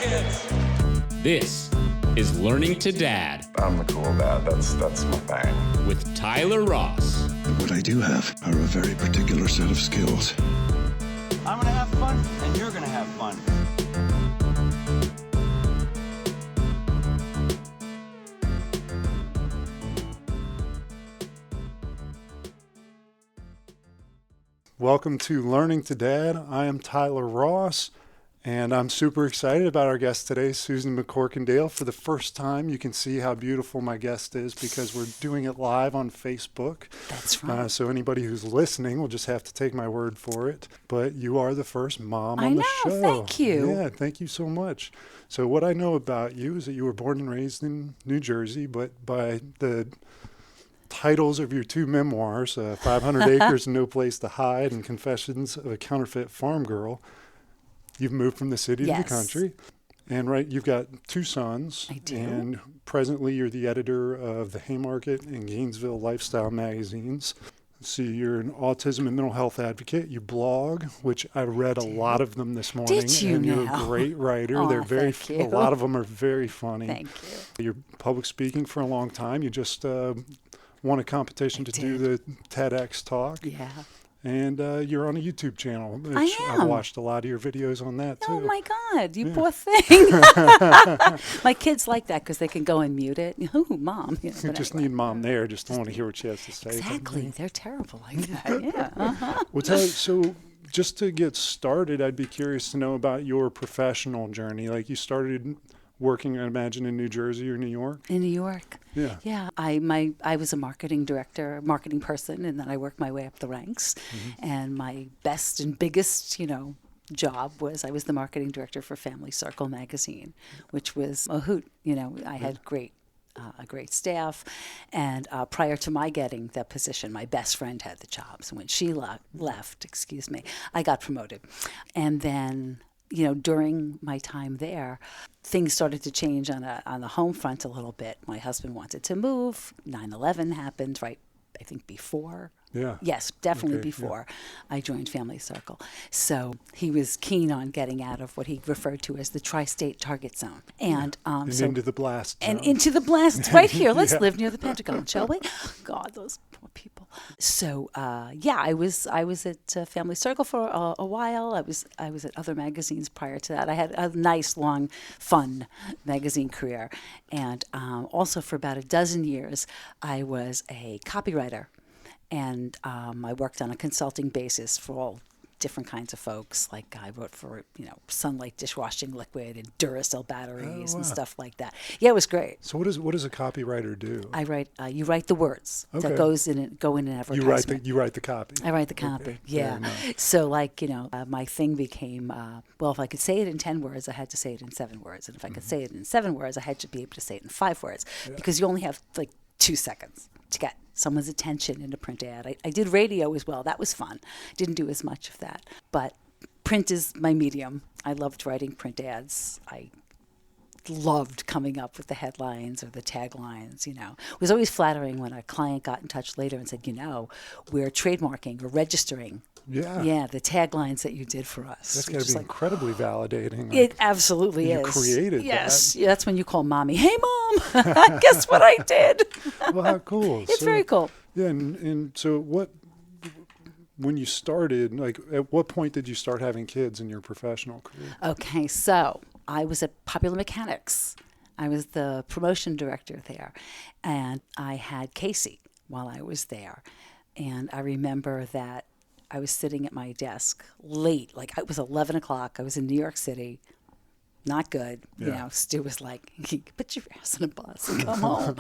kids. This is Learning to Dad I'm the cool dad. That's my thing. with Tyler Ross. What I do have are a very particular set of skills. I'm gonna have fun, and you're gonna have fun. Welcome to Learning to Dad. I am Tyler Ross, and I'm super excited about our guest today, Susan McCorkindale. For the first time, you can see how beautiful my guest is because we're doing it live on Facebook. That's right. So anybody who's listening will just have to take my word for it. But you are the first mom I on the know, show. thank you. Yeah, thank you so much. So what I know about you is that you were born and raised in New Jersey, but by the titles of your two memoirs, 500 Acres and No Place to Hide and Confessions of a Counterfeit Farm Girl, you've moved from the city to the country. And you've got two sons. I do. And presently you're the editor of the Haymarket and Gainesville Lifestyle magazines. Let's see, you're an autism and mental health advocate. You blog, which I read a lot of them this morning. Did you and you're now? a great writer. Aw, They're very thank you. a lot of them are very funny. Thank you. You're public speaking for a long time. You just won a competition to do the TEDx talk. Yeah. And you're on a YouTube channel. Which I am. I've watched a lot of your videos on that, too. Oh, my God. You poor thing. My kids like that because they can go and mute it. Ooh, Mom. You know, You just need Mom there. Just don't want to hear what she has to say. Exactly. They're terrible like that. Yeah. Uh-huh. Well, so just to get started, I'd be curious to know about your professional journey. Like you started working, I imagine, in New Jersey or New York? In New York. Yeah. Yeah. I was a marketing person, and then I worked my way up the ranks. Mm-hmm. And my best and biggest, job was I was the marketing director for Family Circle magazine, which was a hoot. I had a great staff. And prior to my getting that position, my best friend had the job. So when she left, I got promoted. And then, during my time there, things started to change on the home front a little bit. My husband wanted to move. 9/11 happened, right, I think before. Yeah. Yes, definitely Okay, before I joined Family Circle. So he was keen on getting out of what he referred to as the tri-state target zone. And, into the blast zone. And into the blast right here. Let's Yeah. live near the Pentagon, shall we? God, those poor people. So, I was at Family Circle for a while. I was at other magazines prior to that. I had a nice, long, fun magazine career. And also for about a dozen years, I was a copywriter. And I worked on a consulting basis for all different kinds of folks. Like I wrote for, Sunlight dishwashing liquid and Duracell batteries and stuff like that. Yeah, it was great. So what does a copywriter do? I write. You write the words that go in an advertisement. You write the copy. I write the copy. Okay. Yeah. So my thing became, if I could say it in 10 words, I had to say it in 7 words. And if I could say it in 7 words, I had to be able to say it in 5 words because you only have 2 seconds to get someone's attention in a print ad. I did radio as well. That was fun. Didn't do as much of that. But print is my medium. I loved writing print ads. I loved coming up with the headlines or the taglines, It was always flattering when a client got in touch later and said, we're trademarking or registering. Yeah, the taglines that you did for us. That's got to be incredibly validating. It absolutely you is. Created yes. that. Yeah, that's when you call Mommy. Hey, Mom, guess what I did? Well, how cool. It's very cool. Yeah, and so when you started, at what point did you start having kids in your professional career? Okay, so I was at Popular Mechanics. I was the promotion director there, and I had Casey while I was there. And I remember that I was sitting at my desk late, it was 11 o'clock. I was in New York City. Not good. Yeah. Stu was like, put your ass in a bus and come home.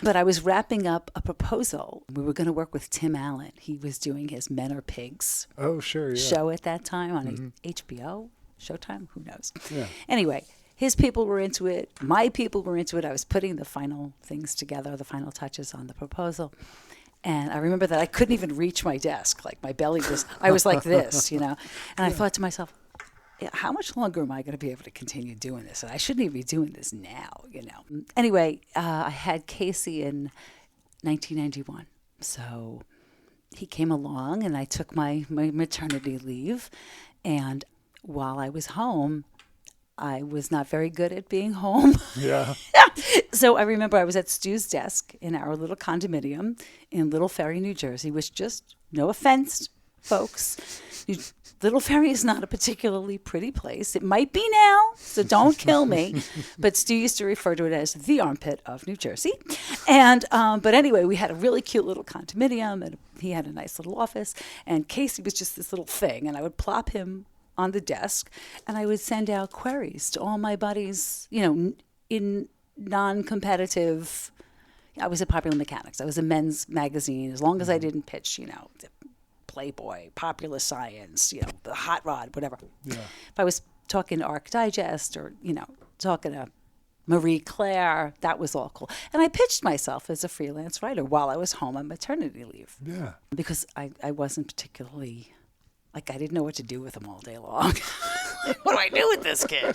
But I was wrapping up a proposal. We were going to work with Tim Allen. He was doing his Men Are Pigs show at that time on HBO, Showtime, who knows. Yeah. Anyway, his people were into it. My people were into it. I was putting the final things together, the final touches on the proposal. And I remember that I couldn't even reach my desk. My belly I was like this, And I thought to myself, how much longer am I going to be able to continue doing this? And I shouldn't even be doing this now, Anyway, I had Casey in 1991. So he came along and I took my maternity leave. And while I was home, I was not very good at being home. Yeah. So I remember I was at Stu's desk in our little condominium in Little Ferry, New Jersey, which just, no offense, folks, Little Ferry is not a particularly pretty place. It might be now, so don't kill me. But Stu used to refer to it as the armpit of New Jersey. And but anyway, we had a really cute little condominium, and he had a nice little office. And Casey was just this little thing, and I would plop him on the desk, and I would send out queries to all my buddies, in non-competitive. I was at Popular Mechanics. I was a men's magazine. As long as I didn't pitch, Playboy, Popular Science, the Hot Rod, whatever. Yeah. If I was talking to Arc Digest or, talking to Marie Claire, that was all cool. And I pitched myself as a freelance writer while I was home on maternity leave. Yeah. Because I wasn't particularly, I didn't know what to do with him all day long. What do I do with this kid,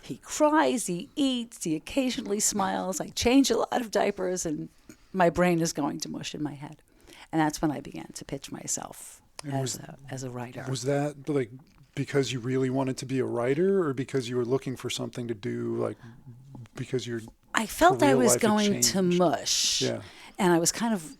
He cries, he eats, he occasionally smiles. I change a lot of diapers, and my brain is going to mush in my head. And that's when I began to pitch myself as a writer. Was that because you really wanted to be a writer, or because you were looking for something to do, because you're? I felt I was going to changed? mush. Yeah. And I was kind of,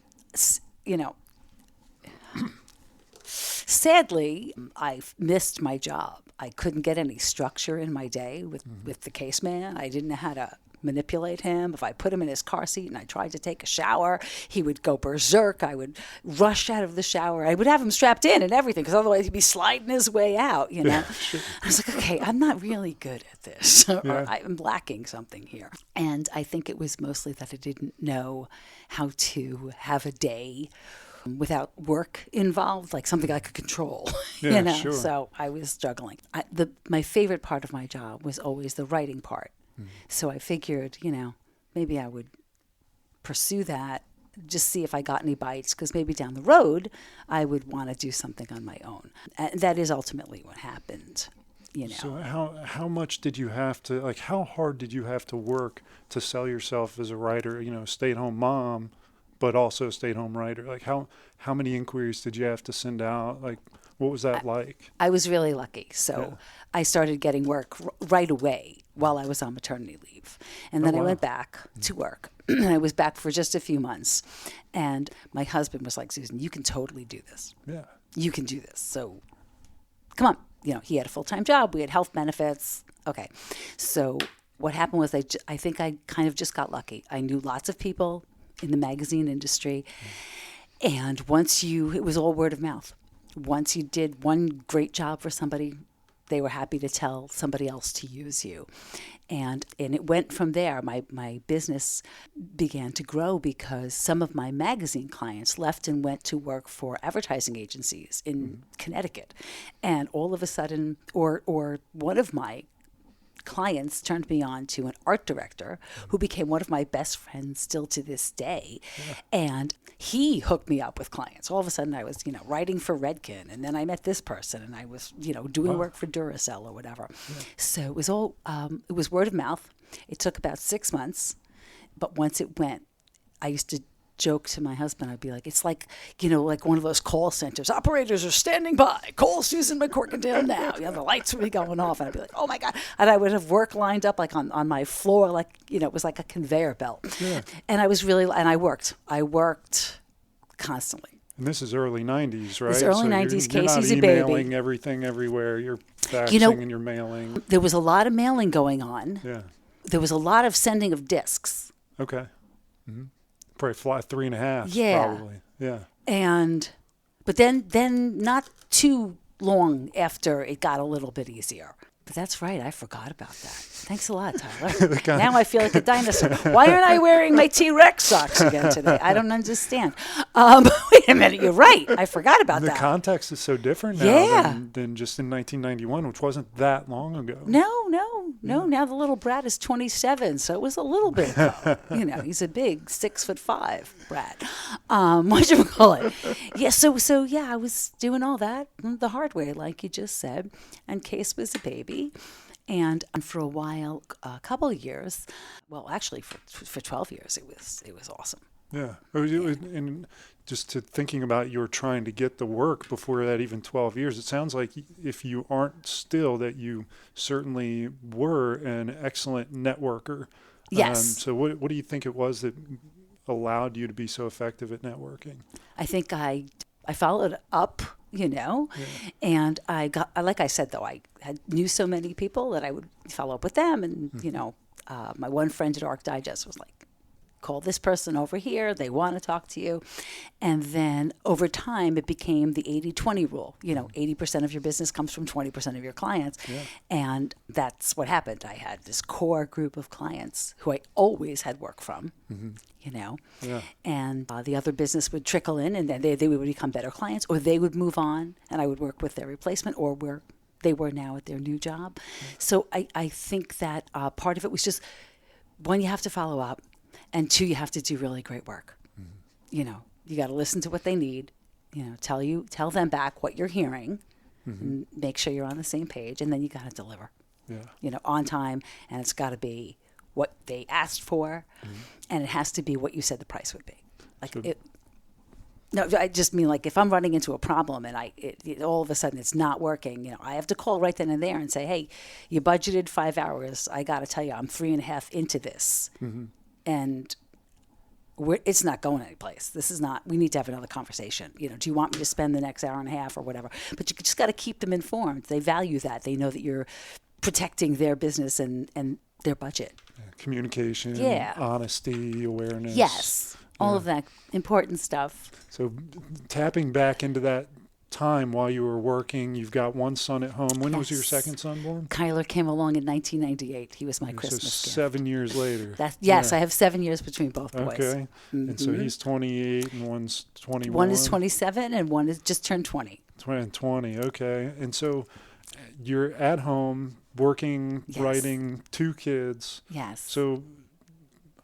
sadly, I missed my job. I couldn't get any structure in my day with the caseman. I didn't know how to manipulate him. If I put him in his car seat and I tried to take a shower, he would go berserk. I would rush out of the shower. I would have him strapped in and everything, because otherwise he'd be sliding his way out, I was like, okay, I'm not really good at this. Or I'm lacking something here. And I think it was mostly that I didn't know how to have a day without work involved, like something I could control, Sure. So I was struggling. My favorite part of my job was always the writing part. So I figured, maybe I would pursue that, just see if I got any bites, because maybe down the road I would want to do something on my own. And that is ultimately what happened. So how much did you have to, how hard did you have to work to sell yourself as a writer, stay-at-home mom, but also stay-at-home writer? How many inquiries did you have to send out? What was that like? I was really lucky. So I started getting work right away while I was on maternity leave. And then I went back to work. I was back for just a few months. And my husband was like, Susan, you can totally do this. Yeah. You can do this. So come on. He had a full-time job. We had health benefits. Okay. So what happened was I think I kind of just got lucky. I knew lots of people in the magazine industry. And it was all word of mouth. Once you did one great job for somebody, they were happy to tell somebody else to use you. And it went from there. My business began to grow because some of my magazine clients left and went to work for advertising agencies in Connecticut. And all of a sudden, or one of my clients turned me on to an art director who became one of my best friends still to this day. Yeah. And he hooked me up with clients. All of a sudden I was, writing for Redken, and then I met this person, and I was, doing work for Duracell or whatever. Yeah. So it was all, it was word of mouth. It took about 6 months, but once it went, I used to joke to my husband. I'd be like, it's like, like one of those call centers. Operators are standing by. Call Susan McCorkindale now. The lights would be going off. And I'd be like, oh my God. And I would have work lined up on my floor, it was like a conveyor belt. Yeah. And I worked. I worked constantly. And this is early 90s, right? It's early 90s. Casey's a baby. You're not emailing everything everywhere. You're faxing and you're mailing. There was a lot of mailing going on. Yeah. There was a lot of sending of discs. Okay. Mm-hmm. Probably fly 3.5. Yeah. Probably. Yeah. But then not too long after it got a little bit easier. But that's right. I forgot about that. Thanks a lot, Tyler. Now I feel like a dinosaur. Why aren't I wearing my T-Rex socks again today? I don't understand. Wait a minute. You're right. I forgot about that. The context is so different now than just in 1991, which wasn't that long ago. No. Now the little brat is 27, so it was a little bit ago. He's a big 6'5" brat. Whatchamacallit? Yeah. So I was doing all that the hard way, like you just said. And Case was a baby. And for a while, a couple of years, well, actually for 12 years, it was awesome. Yeah. And just to thinking about you were trying to get the work before that, even 12 years, it sounds like if you aren't still, that you certainly were an excellent networker. Yes. So what do you think it was that allowed you to be so effective at networking? I think I followed up, and I got, like I said, though, I knew so many people that I would follow up with them. And, my one friend at Arc Digest was like, call this person over here. They want to talk to you. And then over time, it became the 80-20 rule. 80% of your business comes from 20% of your clients. Yeah. And that's what happened. I had this core group of clients who I always had work from, Yeah. and the other business would trickle in, and then they would become better clients, or they would move on and I would work with their replacement, or where they were now at their new job. Yeah. So I think that part of it was just, one, you have to follow up. And two, you have to do really great work. Mm-hmm. You got to listen to what they need, tell them back what you're hearing, and make sure you're on the same page. And then you got to deliver, on time. And it's got to be what they asked for. Mm-hmm. And it has to be what you said the price would be. No, I just mean, like, if I'm running into a problem and all of a sudden it's not working, I have to call right then and there and say, hey, you budgeted 5 hours. I got to tell you, I'm 3.5 into this. Mm-hmm. And it's not going anyplace. We need to have another conversation. Do you want me to spend the next hour and a half or whatever? But you just got to keep them informed. They value that. They know that you're protecting their business and their budget. Communication, honesty, awareness. Yes, all of that important stuff. So tapping back into that time while you were working, you've got one son at home. When was your second son born? Kyler came along in 1998. He was my Christmas gift. 7 years later. I have 7 years between both boys. Okay. Mm-hmm. And so he's 28 and one's 21. One is 27 and one is just turned 20. 20, okay. And so you're at home working, writing, 2 kids. Yes. So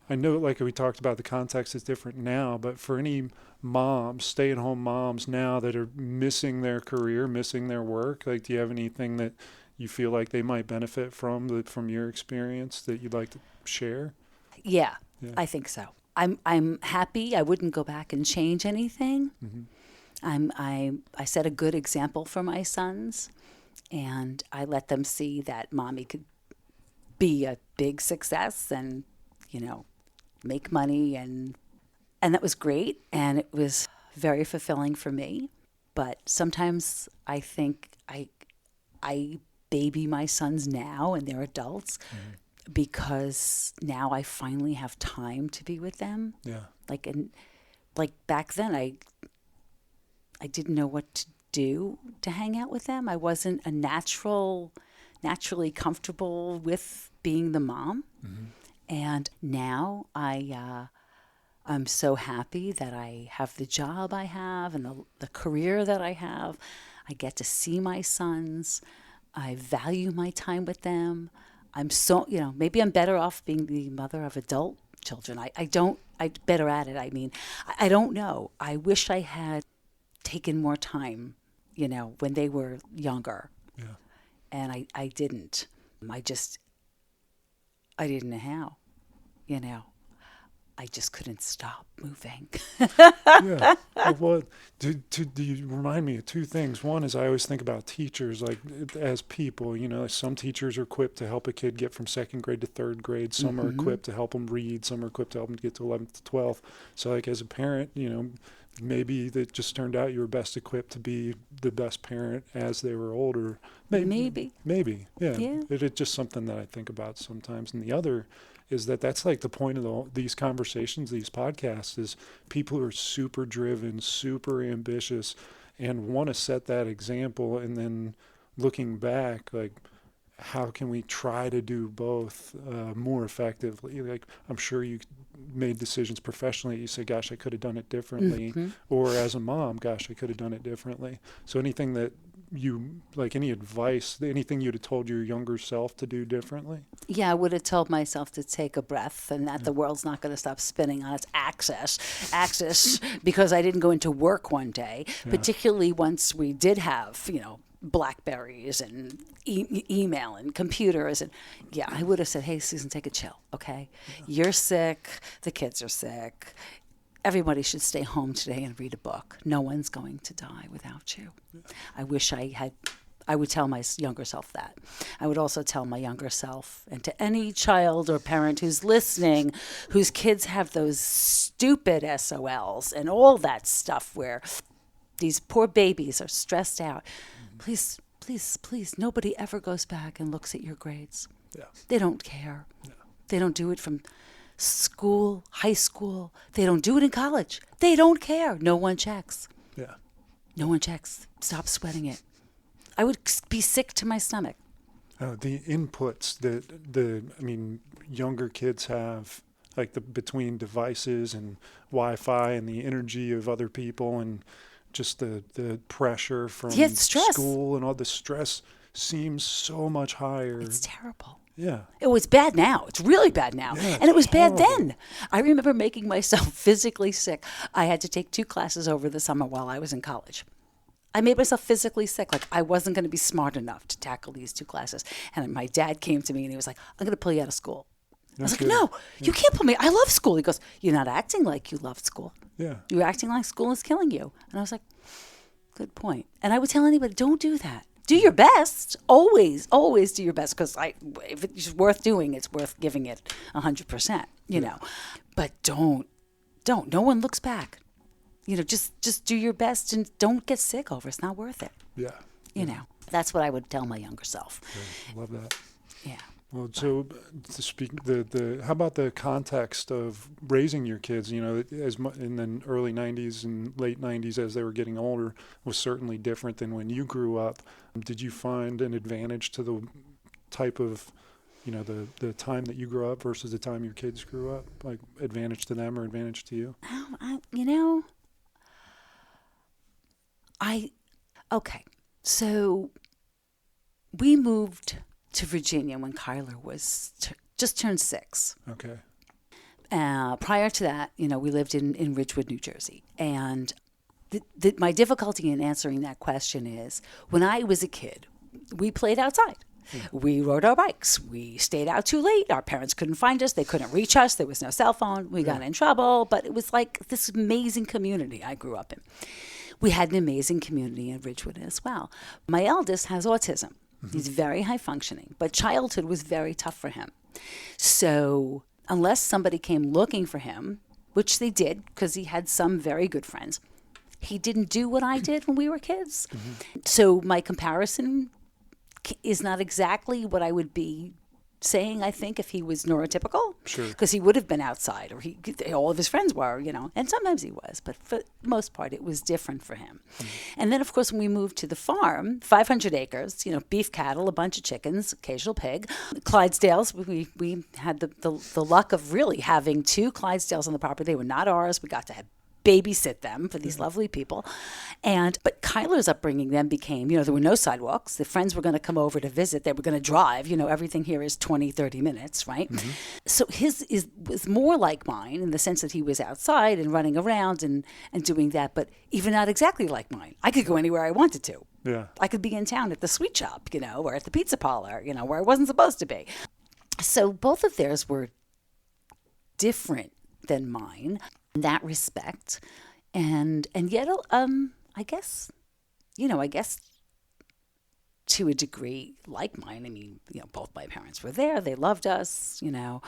I know, like we talked about, the context is different now, but for any moms, stay-at-home moms now that are missing their career, missing their work, like, do you have anything that you feel like they might benefit from your experience that you'd like to share? Yeah. I think so. I'm happy. I wouldn't go back and change anything. Mm-hmm. I set a good example for my sons, and I let them see that mommy could be a big success and, make money, and that was great, and it was very fulfilling for me. But sometimes I think I baby my sons now, and they're adults, because now I finally have time to be with them. Yeah. Like back then, I didn't know what to do to hang out with them. I wasn't naturally comfortable with being the mom. Mm-hmm. And now I'm so happy that I have the job I have and the career that I have. I get to see my sons. I value my time with them. I'm so, maybe I'm better off being the mother of adult children. I'm better at it. I mean, I don't know. I wish I had taken more time, when they were younger. Yeah. And I didn't. I didn't know how, I just couldn't stop moving. Yeah. Well, do you remind me of 2 things. One is I always think about teachers, like, as people, some teachers are equipped to help a kid get from 2nd grade to 3rd grade. Some are equipped to help them read. Some are equipped to help them get to 11th to 12th. So, like, as a parent, maybe that just turned out you were best equipped to be the best parent as they were older. Maybe. Yeah. It's just something that I think about sometimes. And the other is that's like the point of these conversations, these podcasts, is people who are super driven, super ambitious, and want to set that example. And then looking back, like, how can we try to do both more effectively? Like, I'm sure you made decisions professionally. You say, gosh, I could have done it differently. Mm-hmm. Or as a mom, gosh, I could have done it differently. So anything that any advice, anything you'd have told your younger self to do differently? Yeah, I would have told myself to take a breath and that the world's not going to stop spinning on its axis because I didn't go into work one day, particularly once we did have, Blackberries and email and computers. And I would have said, hey, Susan, take a chill, okay? Yeah. You're sick. The kids are sick. everybody should stay home today and read a book. No one's going to die without you. I wish I would tell my younger self that. I would also tell my younger self, and to any child or parent who's listening, whose kids have those stupid SOLs and all that stuff where these poor babies are stressed out. Please, please, please, nobody ever goes back and looks at your grades. Yeah. They don't care. No. They don't do it from school, high school. They don't do it in college. They don't care. No one checks. Yeah. No one checks. Stop sweating it. I would be sick to my stomach. The inputs that younger kids have, like between devices and Wi-Fi and the energy of other people and just the pressure from school and all the stress seems so much higher. It's terrible. Yeah. It was bad now. It's really bad now. Yeah, and it was horrible. bad then. I remember making myself physically sick. I had to take 2 classes over the summer while I was in college. I made myself physically sick. Like, I wasn't going to be smart enough to tackle these 2 classes. And my dad came to me and he was like, I'm going to pull you out of school. I was like, no, you can't pull me. I love school. He goes, you're not acting like you love school. Yeah. You're acting like school is killing you. And I was like, good point. And I would tell anybody, don't do that. Do your best. Always, always do your best. Because if it's worth doing, it's worth giving it 100%, you know. But don't. No one looks back. You know, just do your best and don't get sick over it. It's not worth it. Yeah. You know, that's what I would tell my younger self. Yeah, love that. Yeah. Well, so to speak, how about the context of raising your kids? You know, in the early '90s and late '90s, as they were getting older, was certainly different than when you grew up. Did you find an advantage to the type of, you know, the time that you grew up versus the time your kids grew up? Like advantage to them or advantage to you? Okay. So we moved to Virginia when Kyler was just turned 6. Okay. Prior to that, you know, we lived in Ridgewood, New Jersey. And my difficulty in answering that question is, when I was a kid, we played outside. We rode our bikes. We stayed out too late. Our parents couldn't find us. They couldn't reach us. There was no cell phone. We got in trouble. But it was like this amazing community I grew up in. We had an amazing community in Ridgewood as well. My eldest has autism. He's very high functioning, but childhood was very tough for him. So unless somebody came looking for him, which they did because he had some very good friends, he didn't do what I did when we were kids. So my comparison is not exactly what I would be saying, I think, if he was neurotypical. Sure. Because he would have been outside, or all of his friends were, you know. And sometimes he was, but for the most part, it was different for him. And then, of course, when we moved to the farm, 500 acres, you know, beef cattle, a bunch of chickens, occasional pig. Clydesdales, we had the luck of really having 2 Clydesdales on the property. They were not ours. We got to have babysit them for these lovely people. But Kyler's upbringing then became, you know, there were no sidewalks. The friends were going to come over to visit. They were going to drive. You know, everything here is 20, 30 minutes, right? So his was more like mine in the sense that he was outside and running around and doing that, but even not exactly like mine. I could go anywhere I wanted to. Yeah. I could be in town at the sweet shop, you know, or at the pizza parlor, you know, where I wasn't supposed to be. So both of theirs were different than mine in that respect, and yet I guess to a degree like mine. I mean, you know, both my parents were there. They loved us. You know,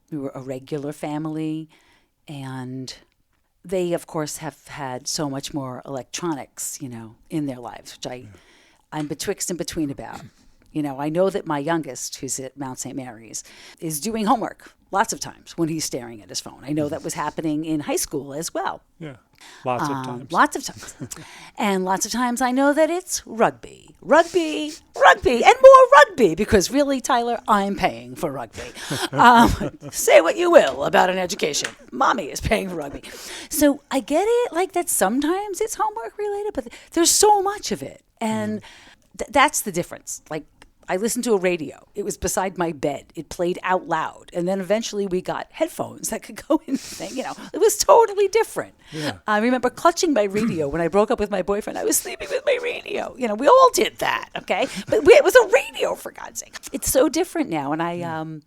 we were a regular family, and they of course have had so much more electronics, you know, in their lives, which I'm betwixt and between about. You know, I know that my youngest, who's at Mount St. Mary's, is doing homework lots of times when he's staring at his phone. I know that was happening in high school as well. Yeah, lots of times. Lots of times. And lots of times I know that it's rugby, and more rugby, because really, Tyler, I'm paying for rugby. Say what you will about an education. Mommy is paying for rugby. So I get it, like that sometimes it's homework related, but there's so much of it. And that's the difference. Like, I listened to a radio. It was beside my bed. It played out loud. And then eventually we got headphones that could go in the thing. You know, it was totally different. Yeah. I remember clutching my radio when I broke up with my boyfriend. I was sleeping with my radio. You know, we all did that, okay? But it was a radio, for God's sake. It's so different now. And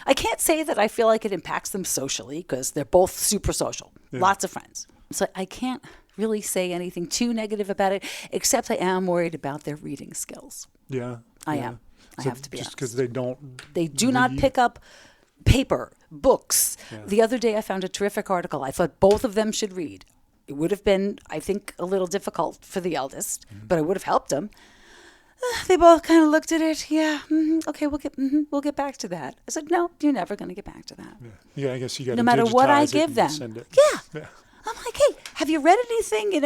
I can't say that I feel like it impacts them socially because they're both super social, lots of friends. So I can't really say anything too negative about it, except I am worried about their reading skills. Yeah. I am. I have to be just honest. because they don't. They do not pick up paper, books. Yeah. The other day I found a terrific article. I thought both of them should read. It would have been, I think, a little difficult for the eldest, but it would have helped them. They both kind of looked at it. Yeah, okay, we'll get back to that. I said, no, you're never going to get back to that. Yeah, I guess you got to No matter what I give them. Send it. Yeah. I'm like, hey, have you read anything,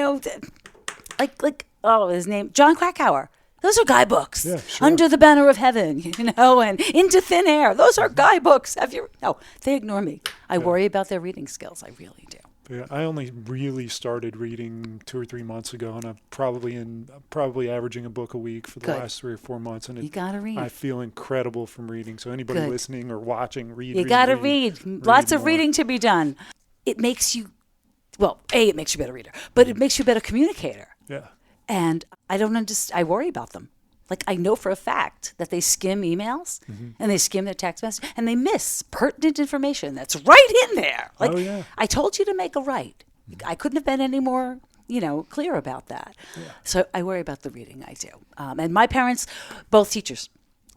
like his name, John Krakauer. Those are guidebooks. Yeah, sure. Under the Banner of Heaven, and Into Thin Air. Those are guidebooks. No, they ignore me. I worry about their reading skills. I really do. Yeah, I only really started reading 2 or 3 months ago, and I'm probably averaging a book a week for the Good. last 3 or 4 months. And You gotta read. I feel incredible from reading. So anybody Good. listening or watching, read. You read, got to read. read. Lots of more. reading to be done. It makes you, it makes you a better reader, but it makes you a better communicator. Yeah. And I don't understand. I worry about them. Like, I know for a fact that they skim emails and they skim their text message and they miss pertinent information that's right in there. Like, Oh, yeah. I told you to make a right. I couldn't have been any more, clear about that. Yeah. So I worry about the reading. I do. And my parents, both teachers.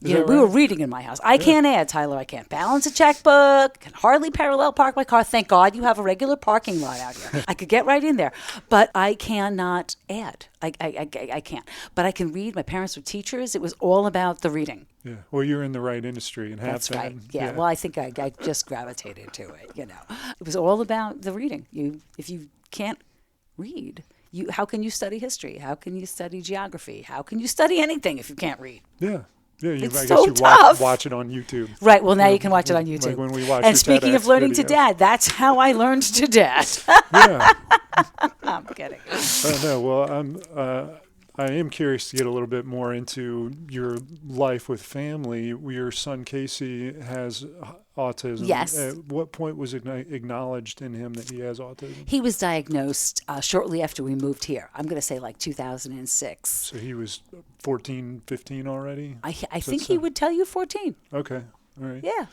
We were reading in my house. I can't add, Tyler. I can't balance a checkbook. Can hardly parallel park my car. Thank God you have a regular parking lot out here. I could get right in there, but I cannot add. I can't. But I can read. My parents were teachers. It was all about the reading. Yeah. Well, you're in the right industry and have That's been. right. Yeah. Well, I think I just gravitated to it. It was all about the reading. If you can't read, how can you study history? How can you study geography? How can you study anything if you can't read? Yeah. Yeah, I It's guess so you tough. watch it on YouTube. Right. Well, now you can watch it on YouTube. Like when we watched and your speaking TEDx of learning to video. dad, that's how I learned to dad. Yeah. I'm kidding. No, well, I am curious to get a little bit more into your life with family. Your son Casey has autism. Yes. At what point was it acknowledged in him that he has autism? He was diagnosed shortly after we moved here. I'm going to say like 2006. So he was 14, 15 already? I think he would tell you 14. Okay. All right. Yeah.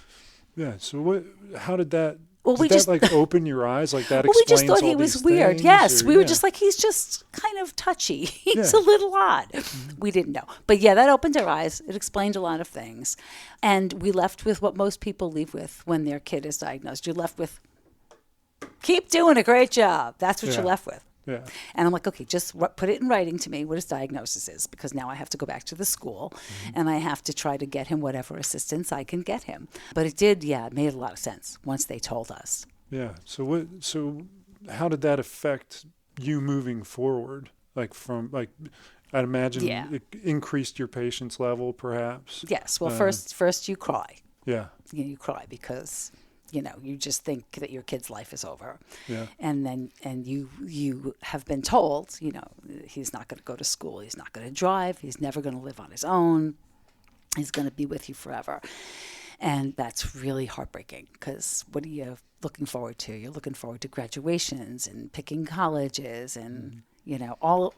Yeah. So how did that... Well, did we that just like open your eyes? Like that Well, we explains just thought all he was these weird. things, Yes, or- we were yeah. just like, he's just kind of touchy. He's Yeah. a little odd. We didn't know. But yeah, that opened our eyes. It explained a lot of things. And we left with what most people leave with when their kid is diagnosed. You're left with, keep doing a great job. That's what Yeah. you're left with. Yeah. And I'm like, okay, just put it in writing to me what his diagnosis is, because now I have to go back to the school and I have to try to get him whatever assistance I can get him. But it did, it made a lot of sense once they told us. Yeah. So how did that affect you moving forward? Like I'd imagine it increased your patience level, perhaps. Yes. Well, first you cry. Yeah. You cry because, you just think that your kid's life is over. Yeah. And you have been told, he's not going to go to school. He's not going to drive. He's never going to live on his own. He's going to be with you forever. And that's really heartbreaking because what are you looking forward to? You're looking forward to graduations and picking colleges and, all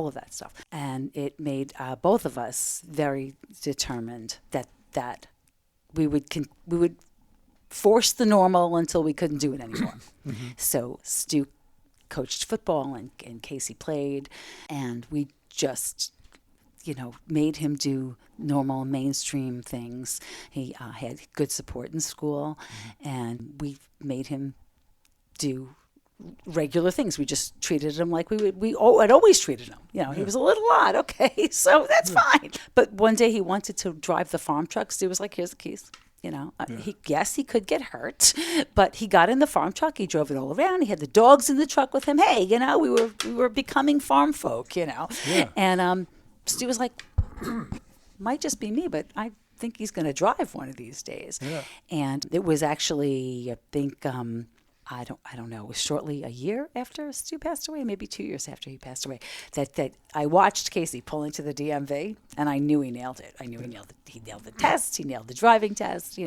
of that stuff. And it made both of us very determined that we would force the normal until we couldn't do it anymore. So Stu coached football and Casey played, and we just made him do normal mainstream things. He had good support in school, and we made him do regular things. We just treated him like I'd always treated him. He was a little odd. Okay, so that's fine. But one day he wanted to drive the farm truck. Stu was like, here's the keys. He could get hurt, but he got in the farm truck. He drove it all around. He had the dogs in the truck with him. Hey, we were becoming farm folk, Yeah. And Stu was like, might just be me, but I think he's going to drive one of these days. Yeah. And it was actually, I think, I don't know, it was shortly a year after Stu passed away, maybe 2 years after he passed away, that I watched Casey pull into the DMV, and I knew he nailed it. I knew he nailed it. He nailed the test. He nailed the driving test. He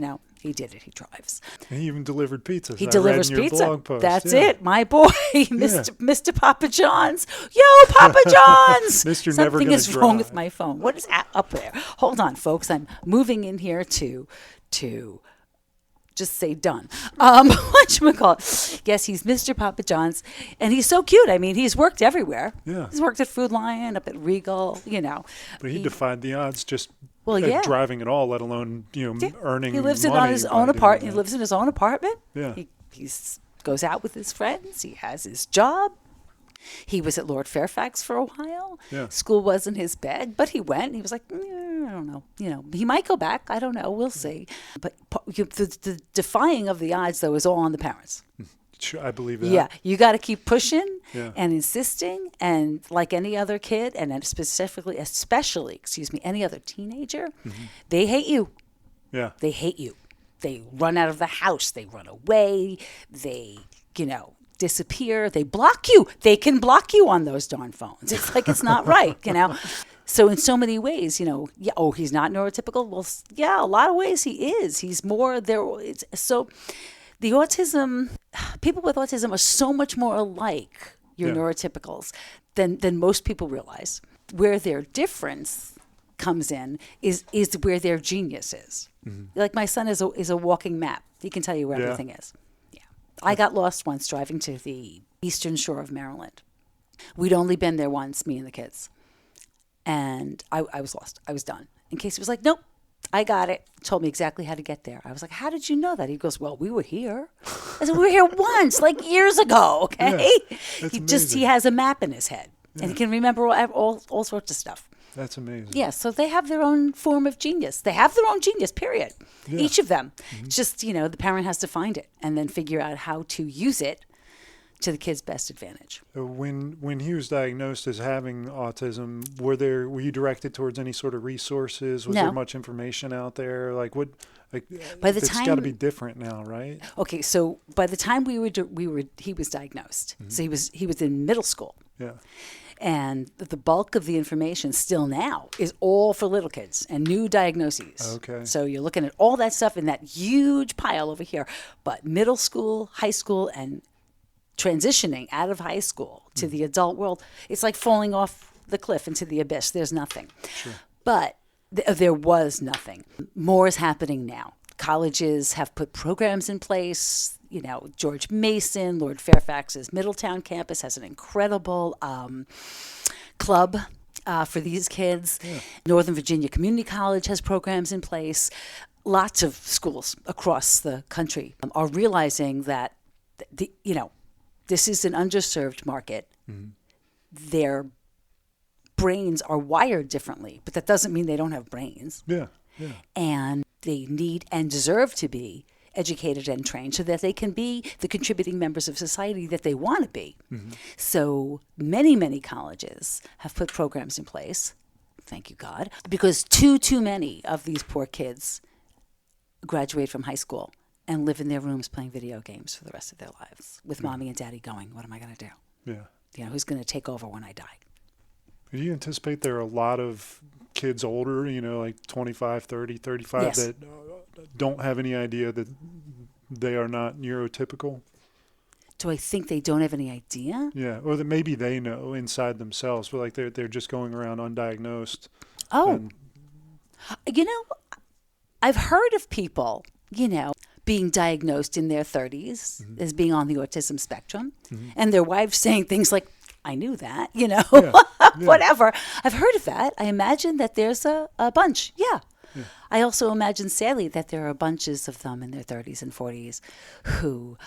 did it. He drives. And he even delivered pizza. He I delivers read in your pizza. blog post. That's Yeah. it. My boy, Mr. Papa John's. Yo, Papa John's. Mr. Never Something Gonna is wrong Drive. with my phone. What is up there? Hold on, folks. I'm moving in here to Just say done. Whatchamacallit? Yes, he's Mr. Papa John's, and he's so cute. I mean, he's worked everywhere. Yeah. He's worked at Food Lion, up at Regal, But he defied the odds just yeah. driving at all, let alone, earning He lives money in on his by own doing apartment. He that. lives in his own apartment. Yeah. He goes out with his friends. He has his job. He was at Lord Fairfax for a while. Yeah. School wasn't his bag, but he went. He was like, I don't know. He might go back. I don't know. We'll see. But the defying of the odds, though, is all on the parents. Sure, I believe that. Yeah, you got to keep pushing Yeah. and insisting, and like any other kid, and then especially, any other teenager, they hate you. Yeah. They hate you. They run out of the house. They run away. They, disappear. They block you. They can block you on those darn phones. It's like it's not right, So in so many ways, he's not neurotypical. Well, yeah, a lot of ways he is. He's more there. So the autism, people with autism are so much more alike your Yeah. neurotypicals than most people realize. Where their difference comes in is where their genius is. Like my son is a walking map. He can tell you where Yeah. everything is. Yeah. I got lost once driving to the eastern shore of Maryland. We'd only been there once, me and the kids. And I was lost. I was done. And Casey was like, nope, I got it. Told me exactly how to get there. I was like, how did you know that? He goes, well, we were here. I said, we were here once, like years ago, okay? Yeah, that's he amazing. has a map in his head. And he can remember all sorts of stuff. That's amazing. Yeah, so they have their own form of genius. They have their own genius, period. Yeah. Each of them. Just, the parent has to find it and then figure out how to use it to the kid's best advantage. When he was diagnosed as having autism, were you directed towards any sort of resources? Was No. there much information out there? By the it's time- got to be different now, right? Okay, so by the time he was diagnosed. So he was in middle school. Yeah. And the bulk of the information still now is all for little kids and new diagnoses. Okay. So you're looking at all that stuff in that huge pile over here. But middle school, high school, and transitioning out of high school to the adult world, it's like falling off the cliff into the abyss. There's nothing. Sure. But there was nothing. More is happening now. Colleges have put programs in place. George Mason, Lord Fairfax's Middletown campus has an incredible club for these kids. Yeah. Northern Virginia Community College has programs in place. Lots of schools across the country are realizing that, this is an underserved market. Their brains are wired differently, but that doesn't mean they don't have brains. Yeah. And they need and deserve to be educated and trained so that they can be the contributing members of society that they want to be. So many, many colleges have put programs in place, thank you God, because too many of these poor kids graduate from high school and live in their rooms playing video games for the rest of their lives with mommy and daddy going, what am I going to do? Yeah. Who's going to take over when I die? Do you anticipate there are a lot of kids older, like 25, 30, 35, Yes. that don't have any idea that they are not neurotypical? Do I think they don't have any idea? Yeah, or that maybe they know inside themselves, but they're just going around undiagnosed. Oh, And, I've heard of people, being diagnosed in their 30s as being on the autism spectrum, and their wives saying things like, I knew that, whatever. I've heard of that. I imagine that there's a bunch. Yeah. I also imagine, sadly, that there are bunches of them in their 30s and 40s who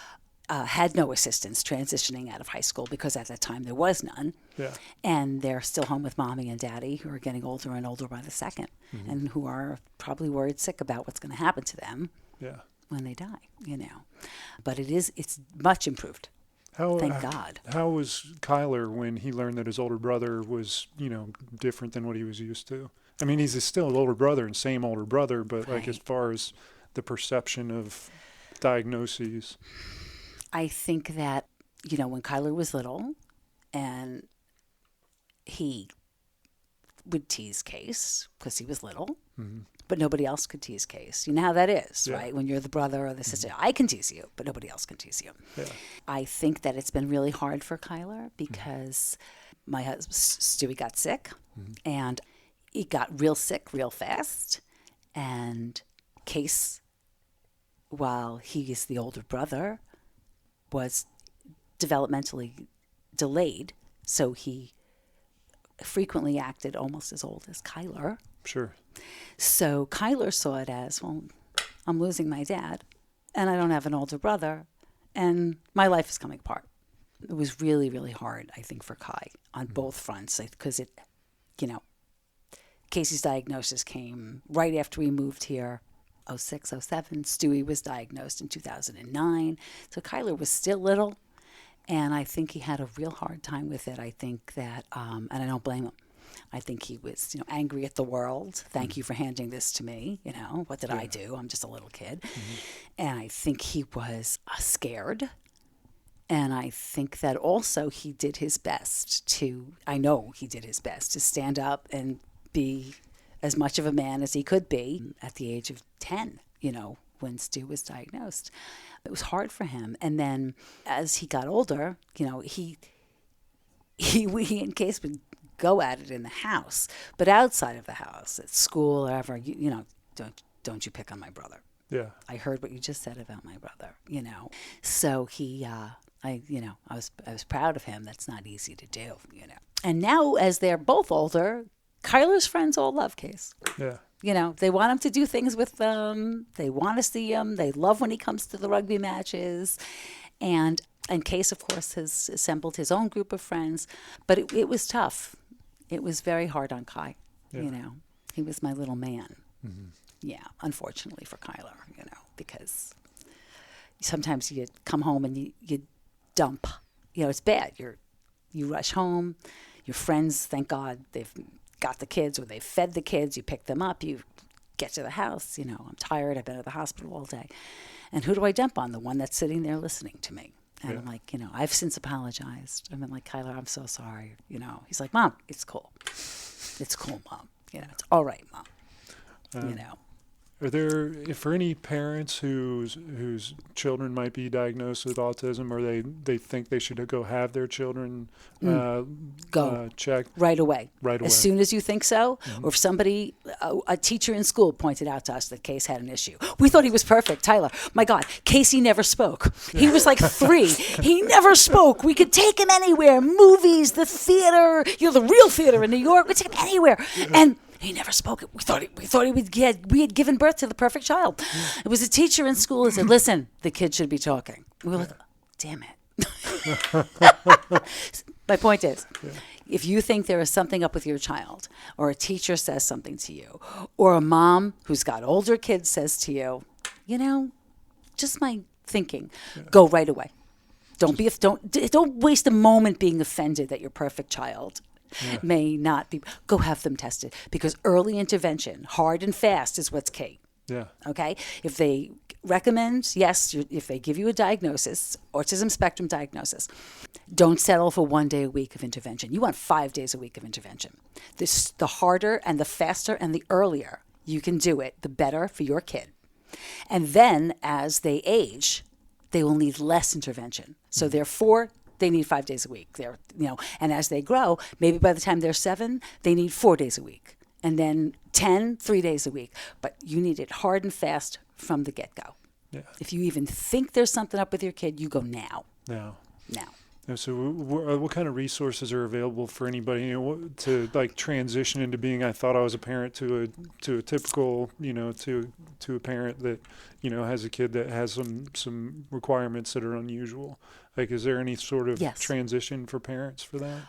had no assistance transitioning out of high school because at that time there was none. Yeah. And they're still home with mommy and daddy who are getting older and older by the second and who are probably worried sick about what's going to happen to them Yeah. when they die, But it's much improved. Thank God. How was Kyler when he learned that his older brother was, different than what he was used to? I mean, he's still an older brother and same older brother, but Right. as far as the perception of diagnoses. I think that, when Kyler was little and he would tease Case because he was little, but nobody else could tease Case. You know how that is, Yeah. right? When you're the brother or the sister, I can tease you, but nobody else can tease you. Yeah. I think that it's been really hard for Kyler because my husband, Stewie, got sick and he got real sick real fast, and Case while he is the older brother, was developmentally delayed, so he frequently acted almost as old as Kyler. Sure. So Kyler saw it as, well, I'm losing my dad, and I don't have an older brother, and my life is coming apart. It was really, really hard, I think, for Kai on both fronts, because Casey's diagnosis came right after we moved here, 06, 07. Stewie was diagnosed in 2009. So Kyler was still little, and I think he had a real hard time with it. I think that, and I don't blame him. I think he was, angry at the world. Thank you for handing this to me. What did I do? I'm just a little kid. And I think he was scared. And I think that also he did his best to stand up and be as much of a man as he could be at the age of 10, when Stu was diagnosed. It was hard for him. And then as he got older, he and Case would go at it in the house, but outside of the house, at school, or ever, don't you pick on my brother. Yeah. I heard what you just said about my brother, So I was proud of him. That's not easy to do, And now, as they're both older, Kyler's friends all love Case. Yeah. They want him to do things with them. They want to see him. They love when he comes to the rugby matches. And Case, of course, has assembled his own group of friends. But it was tough. It was very hard on Kai, He was my little man. Mm-hmm. Yeah, unfortunately for Kyler, because sometimes you come home and you dump. It's bad. You rush home. Your friends, thank God, they've got the kids, or they've fed the kids. You pick them up. You get to the house. I'm tired. I've been at the hospital all day. And who do I dump on? The one that's sitting there listening to me. And I'm like, I've since apologized. I've been like, Kyler, I'm so sorry. He's like, Mom, it's cool. It's cool, Mom. It's all right, Mom. Are there, for any parents whose children might be diagnosed with autism, or they think they should go have their children checked? Right away. Right away. As soon as you think so, or if somebody, a teacher in school pointed out to us that Case had an issue. We thought he was perfect. Tyler, my God, Casey never spoke. He was like 3. He never spoke. We could take him anywhere, movies, the theater, the real theater in New York. We'd take him anywhere. And he never spoke. We thought we had given birth to the perfect child. It was a teacher in school who said, "Listen, the kid should be talking." We were like, "Damn it!" My point is, if you think there is something up with your child, or a teacher says something to you, or a mom who's got older kids says to you, just my thinking, go right away. Don't waste a moment being offended that your perfect child may not be. Go have them tested, because early intervention, hard and fast, is what's key. Yeah. Okay? If they recommend, if they give you a diagnosis, autism spectrum diagnosis, don't settle for 1 day a week of intervention. You want 5 days a week of intervention. The harder and the faster and the earlier you can do it, the better for your kid. And then as they age, they will need less intervention. So therefore, they need 5 days a week. And as they grow, maybe by the time they're 7, they need 4 days a week. And then 10, 3 days a week. But you need it hard and fast from the get-go. Yeah. If you even think there's something up with your kid, you go now. Now. Now. So what kind of resources are available for anybody to transition into being, I thought I was a parent, to a typical, to a parent that, has a kid that has some requirements that are unusual? Is there any sort of transition for parents for that?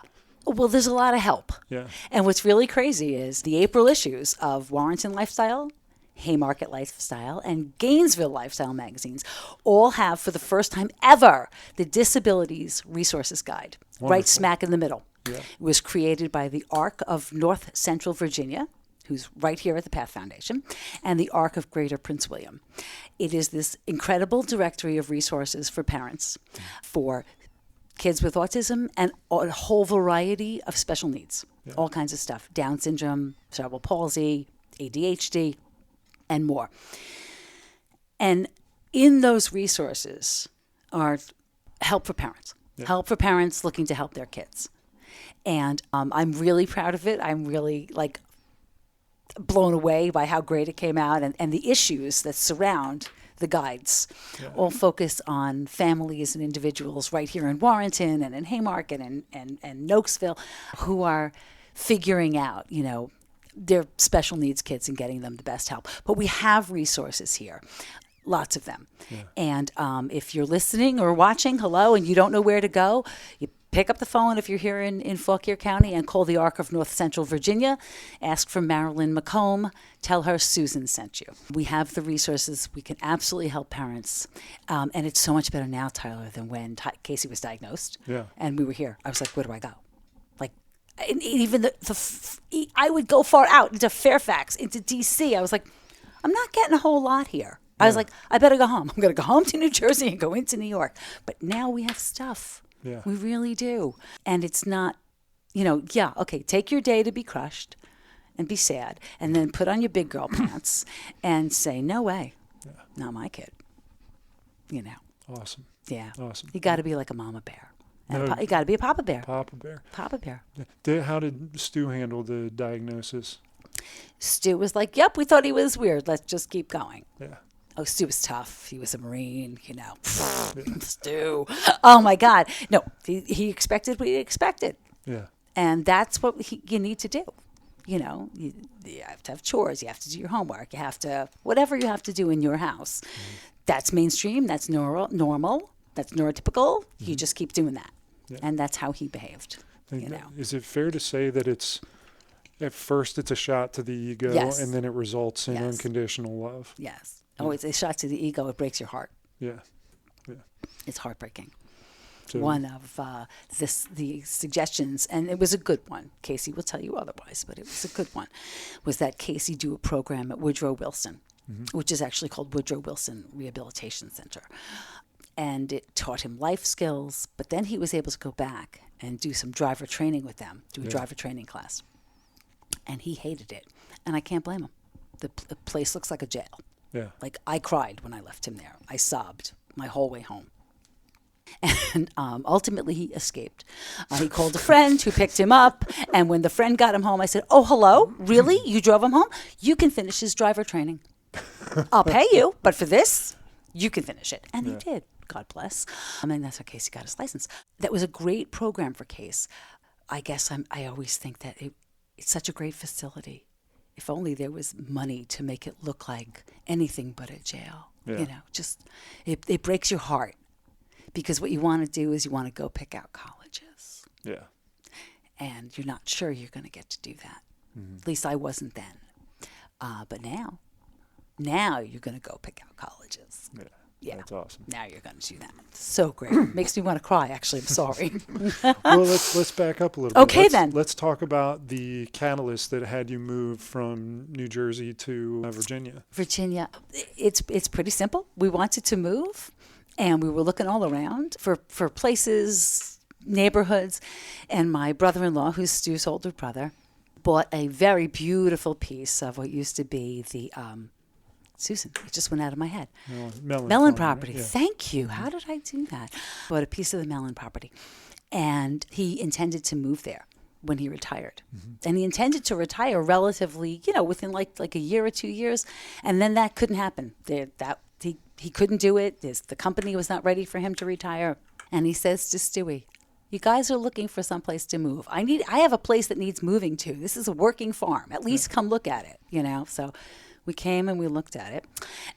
Well, there's a lot of help. Yeah. And what's really crazy is the April issues of Warrenton Lifestyle, Haymarket Lifestyle, and Gainesville Lifestyle magazines all have, for the first time ever, the Disabilities Resources Guide, right smack in the middle. Yeah. It was created by the ARC of North Central Virginia, who's right here at the Path Foundation, and the ARC of Greater Prince William. It is this incredible directory of resources for parents, for kids with autism, and a whole variety of special needs, all kinds of stuff, Down syndrome, cerebral palsy, ADHD, and more. And in those resources are help for parents, help for parents looking to help their kids. And I'm really proud of it. I'm really blown away by how great it came out, and the issues that surround the guides, all focus on families and individuals right here in Warrenton and in Haymarket and Nokesville who are figuring out, their special needs kids and getting them the best help. But we have resources here. Lots of them. Yeah. And if you're listening or watching, hello, and you don't know where to go, you pick up the phone if you're here in Fauquier County and call the ARC of North Central Virginia. Ask for Marilyn McComb. Tell her Susan sent you. We have the resources. We can absolutely help parents. And it's so much better now, Tyler, than when Casey was diagnosed. Yeah. And we were here. I was like, where do I go? And even I would go far out into Fairfax, into D.C. I was like, I'm not getting a whole lot here. I was like, I better go home. I'm going to go home to New Jersey and go into New York. But now we have stuff. Yeah. We really do. And it's not, okay, take your day to be crushed and be sad and then put on your big girl pants and say, no way, not my kid. Awesome. Yeah. Awesome. You got to be like a mama bear. And you got to be a Papa Bear. Papa Bear. Papa Bear. How did Stu handle the diagnosis? Stu was like, yep, we thought he was weird. Let's just keep going. Yeah. Oh, Stu was tough. He was a Marine, Stu. Oh, my God. No, he expected what he expected. Yeah. And that's what you need to do. You have to have chores. You have to do your homework. You have to, whatever you have to do in your house. Mm-hmm. That's mainstream. That's normal. That's neurotypical. Mm-hmm. You just keep doing that. Yeah. And that's how he behaved. Is it fair to say that at first it's a shot to the ego and then it results in unconditional love? Yes. Oh, it's a shot to the ego. It breaks your heart. Yeah. Yeah. It's heartbreaking. So, one of the suggestions, and it was a good one. Casey will tell you otherwise, but it was a good one, was that Casey do a program at Woodrow Wilson, which is actually called Woodrow Wilson Rehabilitation Center. And it taught him life skills, but then he was able to go back and do some driver training with them, do a driver training class. And he hated it. And I can't blame him. The place looks like a jail. Yeah. Like, I cried when I left him there. I sobbed my whole way home. And ultimately, he escaped. He called a friend who picked him up. And when the friend got him home, I said, oh, hello? Really? You drove him home? You can finish his driver training. I'll pay you. But for this, you can finish it. And he did. God bless. And that's how Casey got his license. That was a great program for Case. I guess I always think that it's such a great facility. If only there was money to make it look like anything but a jail. Yeah. Just it breaks your heart. Because what you want to do is you want to go pick out colleges. Yeah. And you're not sure you're going to get to do that. Mm-hmm. At least I wasn't then. But now you're going to go pick out colleges. Yeah. Yeah. That's awesome. Now you're going to do that. So great. Makes me want to cry, actually. I'm sorry. Well, let's back up a little bit. Okay, then. Let's talk about the catalyst that had you move from New Jersey to Virginia. Virginia. It's pretty simple. We wanted to move, and we were looking all around for places, neighborhoods, and my brother-in-law, who's Stu's older brother, bought a very beautiful piece of what used to be the Susan, it just went out of my head. Melon property. Right? Yeah. Thank you. How did I do that? Bought a piece of the Melon property. And he intended to move there when he retired. Mm-hmm. And he intended to retire relatively, within like a year or 2 years. And then that couldn't happen. He couldn't do it. The company was not ready for him to retire. And he says to Stewie, you guys are looking for someplace to move. I have a place that needs moving to. This is a working farm. At least come look at it, So we came and we looked at it,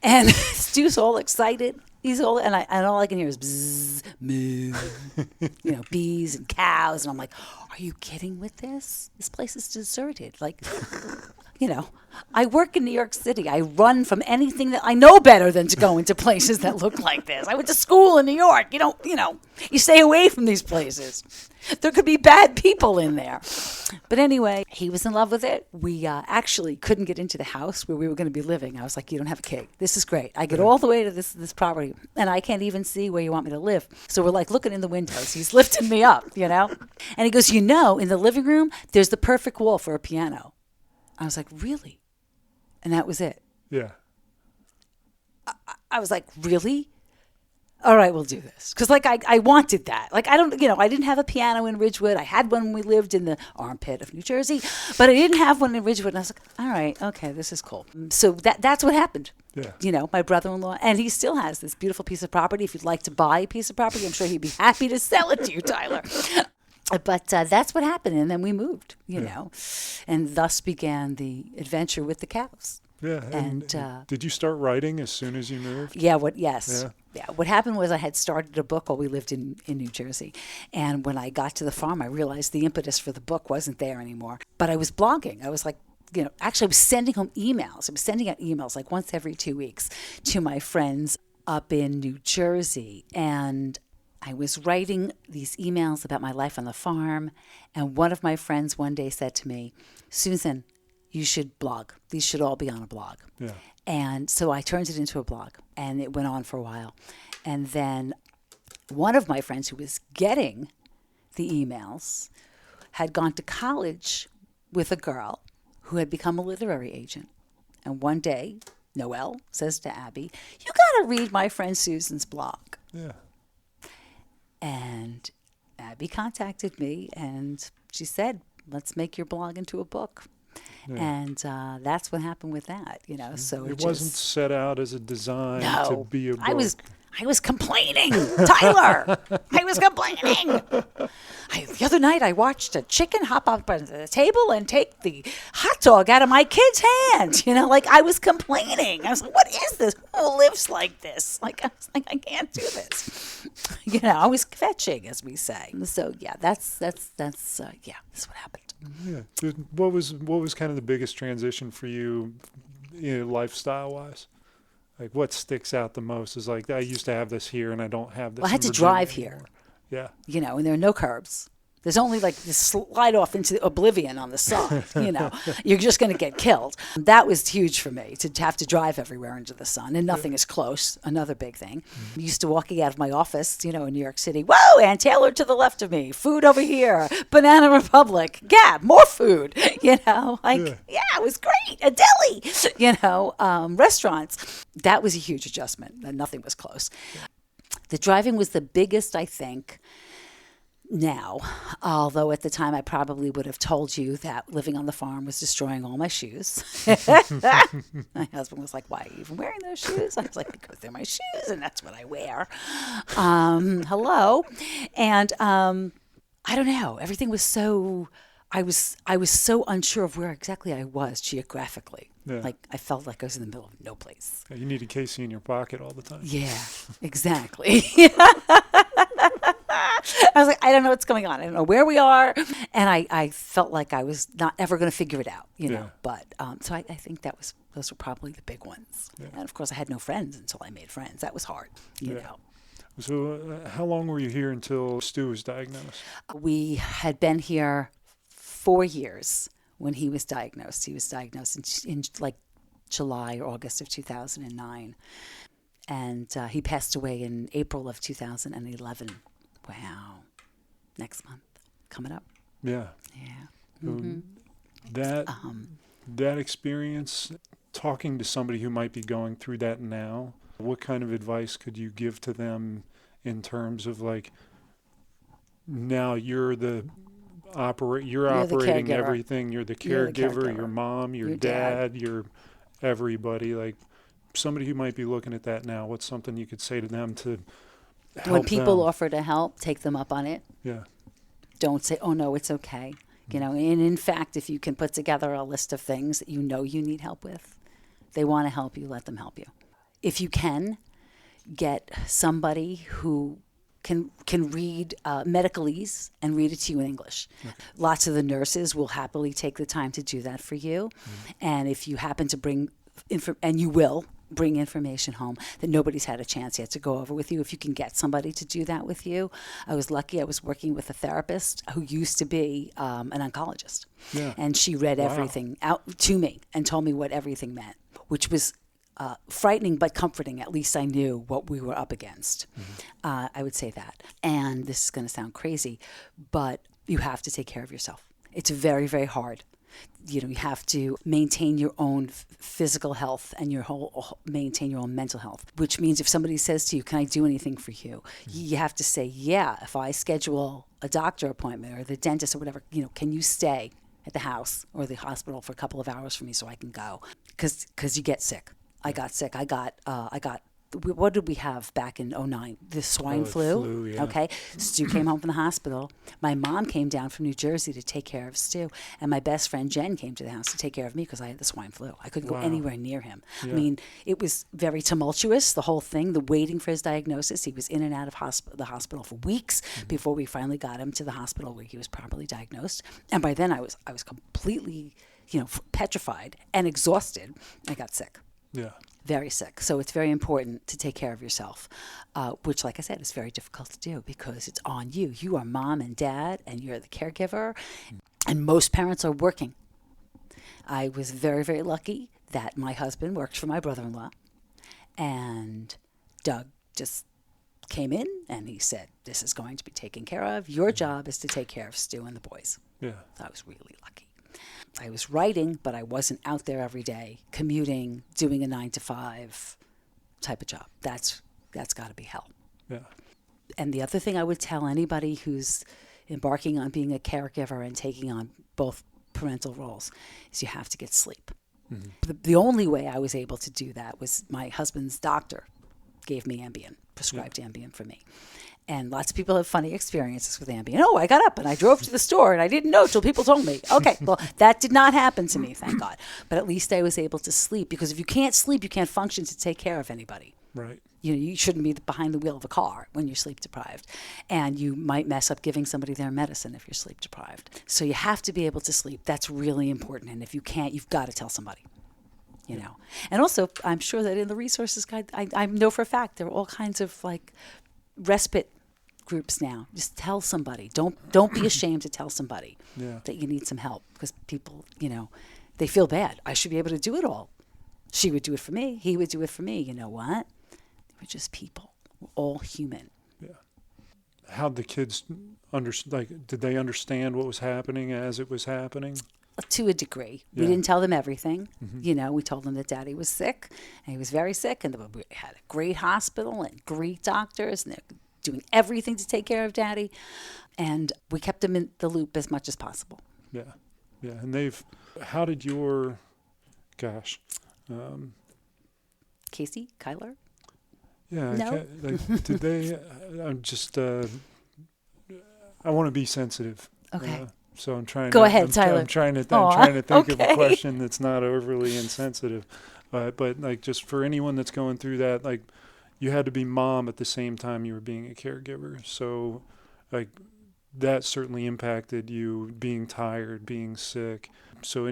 and Stu's all excited. And all I can hear is bzzz, moo, bees and cows. And I'm like, are you kidding with this? This place is deserted. Like, I work in New York City. I run from anything that I know better than to go into places that look like this. I went to school in New York. You stay away from these places. There could be bad people in there. But anyway, he was in love with it. We actually couldn't get into the house where we were going to be living. I was like, you don't have a key. This is great. I get all the way to this property, and I can't even see where you want me to live. So we're like looking in the windows. He's lifting me up, And he goes, in the living room, there's the perfect wall for a piano. I was like, really? And that was it. Yeah. I was like, really? All right, we'll do this. Because, I wanted that. I didn't have a piano in Ridgewood. I had one when we lived in the armpit of New Jersey. But I didn't have one in Ridgewood. And I was like, all right, okay, this is cool. So that's what happened. Yeah. You know, my brother-in-law, and he still has this beautiful piece of property. If you'd like to buy a piece of property, I'm sure he'd be happy to sell it to you, Tyler. But that's what happened, and then we moved, you know, and thus began the adventure with the cows. Yeah. And did you start writing as soon as you moved? Yeah. Yeah. What happened was I had started a book while we lived in New Jersey. And when I got to the farm, I realized the impetus for the book wasn't there anymore. But I was blogging. I was like, you know, actually I was sending home emails. I was sending out emails like once every 2 weeks to my friends up in New Jersey. And I was writing these emails about my life on the farm. And one of my friends one day said to me, Susan, you should blog. These should all be on a blog. Yeah. And so I turned it into a blog, and it went on for a while. And then one of my friends who was getting the emails had gone to college with a girl who had become a literary agent. And one day, Noelle says to Abby, you got to read my friend Susan's blog. Yeah. And Abby contacted me, and she said, let's make your blog into a book. Yeah. And that's what happened with that, you know. So it wasn't set out as a design to be a book. I was complaining, Tyler. I was complaining. The other night I watched a chicken hop up on the table and take the hot dog out of my kid's hand. You know, like I was complaining. I was like, what is this? Who lives like this? Like, I was like, I can't do this. You know, I was fetching, as we say. So yeah, that's that's what happened. Yeah. What was kind of the biggest transition for you, you know, lifestyle wise? Like what sticks out the most is like, I used to have this here and I don't have this. Well, I had to Virginia drive anymore. here. Yeah. You know, and there are no curbs. There's only like this slide off into oblivion on the side, you know. You're just going to get killed. That was huge for me, to have to drive everywhere into the sun, and nothing is close, another big thing. Mm-hmm. Used to walking out of my office, you know, in New York City, whoa, Ann Taylor to the left of me, food over here, Banana Republic, yeah, more food, you know. Like, yeah, it was great, a deli, you know, restaurants. That was a huge adjustment, and nothing was close. The driving was the biggest, I think, now, although at the time I probably would have told you that living on the farm was destroying all my shoes. My husband was like, why are you even wearing those shoes? I was like, because they're my shoes and that's what I wear. Hello. And I don't know. Everything was so, I was so unsure of where exactly I was geographically. Yeah. Like I felt like I was in the middle of no place. You need a Casey in your pocket all the time. Yeah, exactly. I was like, I don't know what's going on. I don't know where we are. And I felt like I was not ever going to figure it out, you know. But so I think those were probably the big ones. Yeah. And of course, I had no friends until I made friends. That was hard, you know. So how long were you here until Stu was diagnosed? We had been here 4 years when he was diagnosed. He was diagnosed in like July or August of 2009. And he passed away in April of 2011. Wow. Next month. Coming up. Yeah. Yeah. So that experience, talking to somebody who might be going through that now, what kind of advice could you give to them in terms of like, now you're operating everything. You're the caregiver, your mom, your dad, your everybody. Like somebody who might be looking at that now, what's something you could say to them to help when people them? offer to help, take them up on it. Yeah. Don't say, oh no, it's okay. You know, and in fact, if you can put together a list of things that you know you need help with, they want to help you, let them help you. If you can, get somebody who can read medicalese and read it to you in English. Okay. Lots of the nurses will happily take the time to do that for you. Mm-hmm. And if you happen to bring, and you will, bring information home that nobody's had a chance yet to go over with you, if you can get somebody to do that with you. I was lucky. I was working with a therapist who used to be an oncologist. Yeah. And she read everything out to me and told me what everything meant, which was frightening but comforting. At least I knew what we were up against. Mm-hmm. I would say that. And this is going to sound crazy, but you have to take care of yourself. It's very, very hard. You know, you have to maintain your own physical health and maintain your own mental health, which means if somebody says to you, can I do anything for you? Mm-hmm. You have to say, yeah, if I schedule a doctor appointment or the dentist or whatever, you know, can you stay at the house or the hospital for a couple of hours for me so I can go? Because you get sick. I got sick. I got what did we have back in 2009? The swine flu. Yeah. Okay. Stu came home from the hospital. My mom came down from New Jersey to take care of Stu. And my best friend Jen came to the house to take care of me because I had the swine flu. I couldn't go anywhere near him. Yeah. I mean, it was very tumultuous, the whole thing, the waiting for his diagnosis. He was in and out of the hospital for weeks before we finally got him to the hospital where he was properly diagnosed. And by then I was completely, petrified and exhausted. I got sick. Yeah. Very sick. So it's very important to take care of yourself, which, like I said, is very difficult to do because it's on you. You are mom and dad, and you're the caregiver, and most parents are working. I was very, very lucky that my husband worked for my brother-in-law, and Doug just came in and he said, this is going to be taken care of. Your job is to take care of Stu and the boys. Yeah. So I was really lucky. I was writing, but I wasn't out there every day, commuting, doing a 9-to-5 type of job. That's got to be hell. Yeah. And the other thing I would tell anybody who's embarking on being a caregiver and taking on both parental roles is you have to get sleep. Mm-hmm. The only way I was able to do that was my husband's doctor gave me Ambien, prescribed Ambien for me. And lots of people have funny experiences with Ambien. Oh, I got up and I drove to the store and I didn't know till people told me. Okay, well, that did not happen to me, thank God. But at least I was able to sleep because if you can't sleep, you can't function to take care of anybody. Right. You shouldn't be behind the wheel of a car when you're sleep deprived. And you might mess up giving somebody their medicine if you're sleep deprived. So you have to be able to sleep. That's really important. And if you can't, you've got to tell somebody. And also, I'm sure that in the resources guide, I know for a fact there are all kinds of respite groups now. Just tell somebody. Don't be ashamed to tell somebody that you need some help because people, they feel bad. I should be able to do it all. She would do it for me. He would do it for me. You know what? We're just people. We're all human. Yeah. How'd the kids did they understand what was happening as it was happening? To a degree. Yeah. We didn't tell them everything. Mm-hmm. We told them that Daddy was sick, and he was very sick, and we had a great hospital and great doctors, and they're doing everything to take care of Daddy, and we kept them in the loop as much as possible. Yeah. Yeah. And how did your, Casey, Kyler? Yeah. No? Did they, I want to be sensitive. Okay. So I'm trying. Go ahead, Tyler. I'm trying to think of a okay. question that's not overly insensitive, but just for anyone that's going through that, you had to be mom at the same time you were being a caregiver. So, that certainly impacted you being tired, being sick. So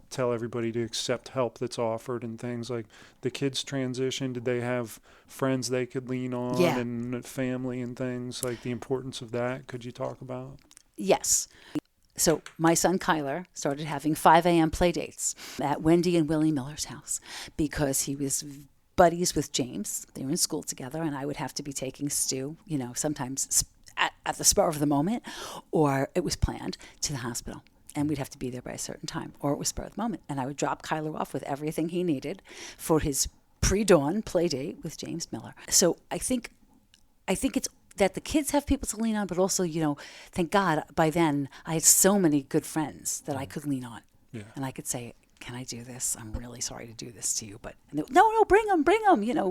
tell everybody to accept help that's offered and things like the kids' transition. Did they have friends they could lean on and family and things like the importance of that? Could you talk about? Yes. So my son Kyler started having 5 a.m. play dates at Wendy and Willie Miller's house because he was buddies with James. They were in school together, and I would have to be taking Stu, sometimes at the spur of the moment, or it was planned, to the hospital. And we'd have to be there by a certain time, or it was spur of the moment. And I would drop Kyler off with everything he needed for his pre-dawn play date with James Miller. So I think it's that the kids have people to lean on, but also, thank God by then I had so many good friends that I could lean on. Yeah. And I could say, can I do this? I'm really sorry to do this to you. But no, bring them.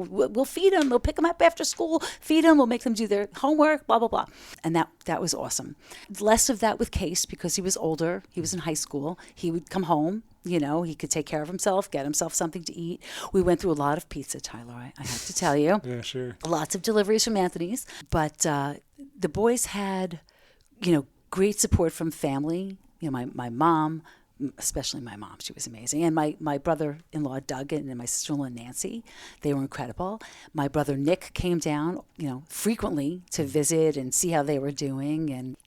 We'll feed them. We'll pick them up after school, feed them. We'll make them do their homework, blah, blah, blah. And that was awesome. Less of that with Case because he was older. He was in high school. He would come home. He could take care of himself, get himself something to eat. We went through a lot of pizza, Tyler, I have to tell you. Yeah, sure. Lots of deliveries from Anthony's. But the boys had, great support from family. My mom, especially my mom, she was amazing. And my brother-in-law, Doug, and my sister-in-law, Nancy, they were incredible. My brother, Nick, came down, frequently to visit and see how they were doing. And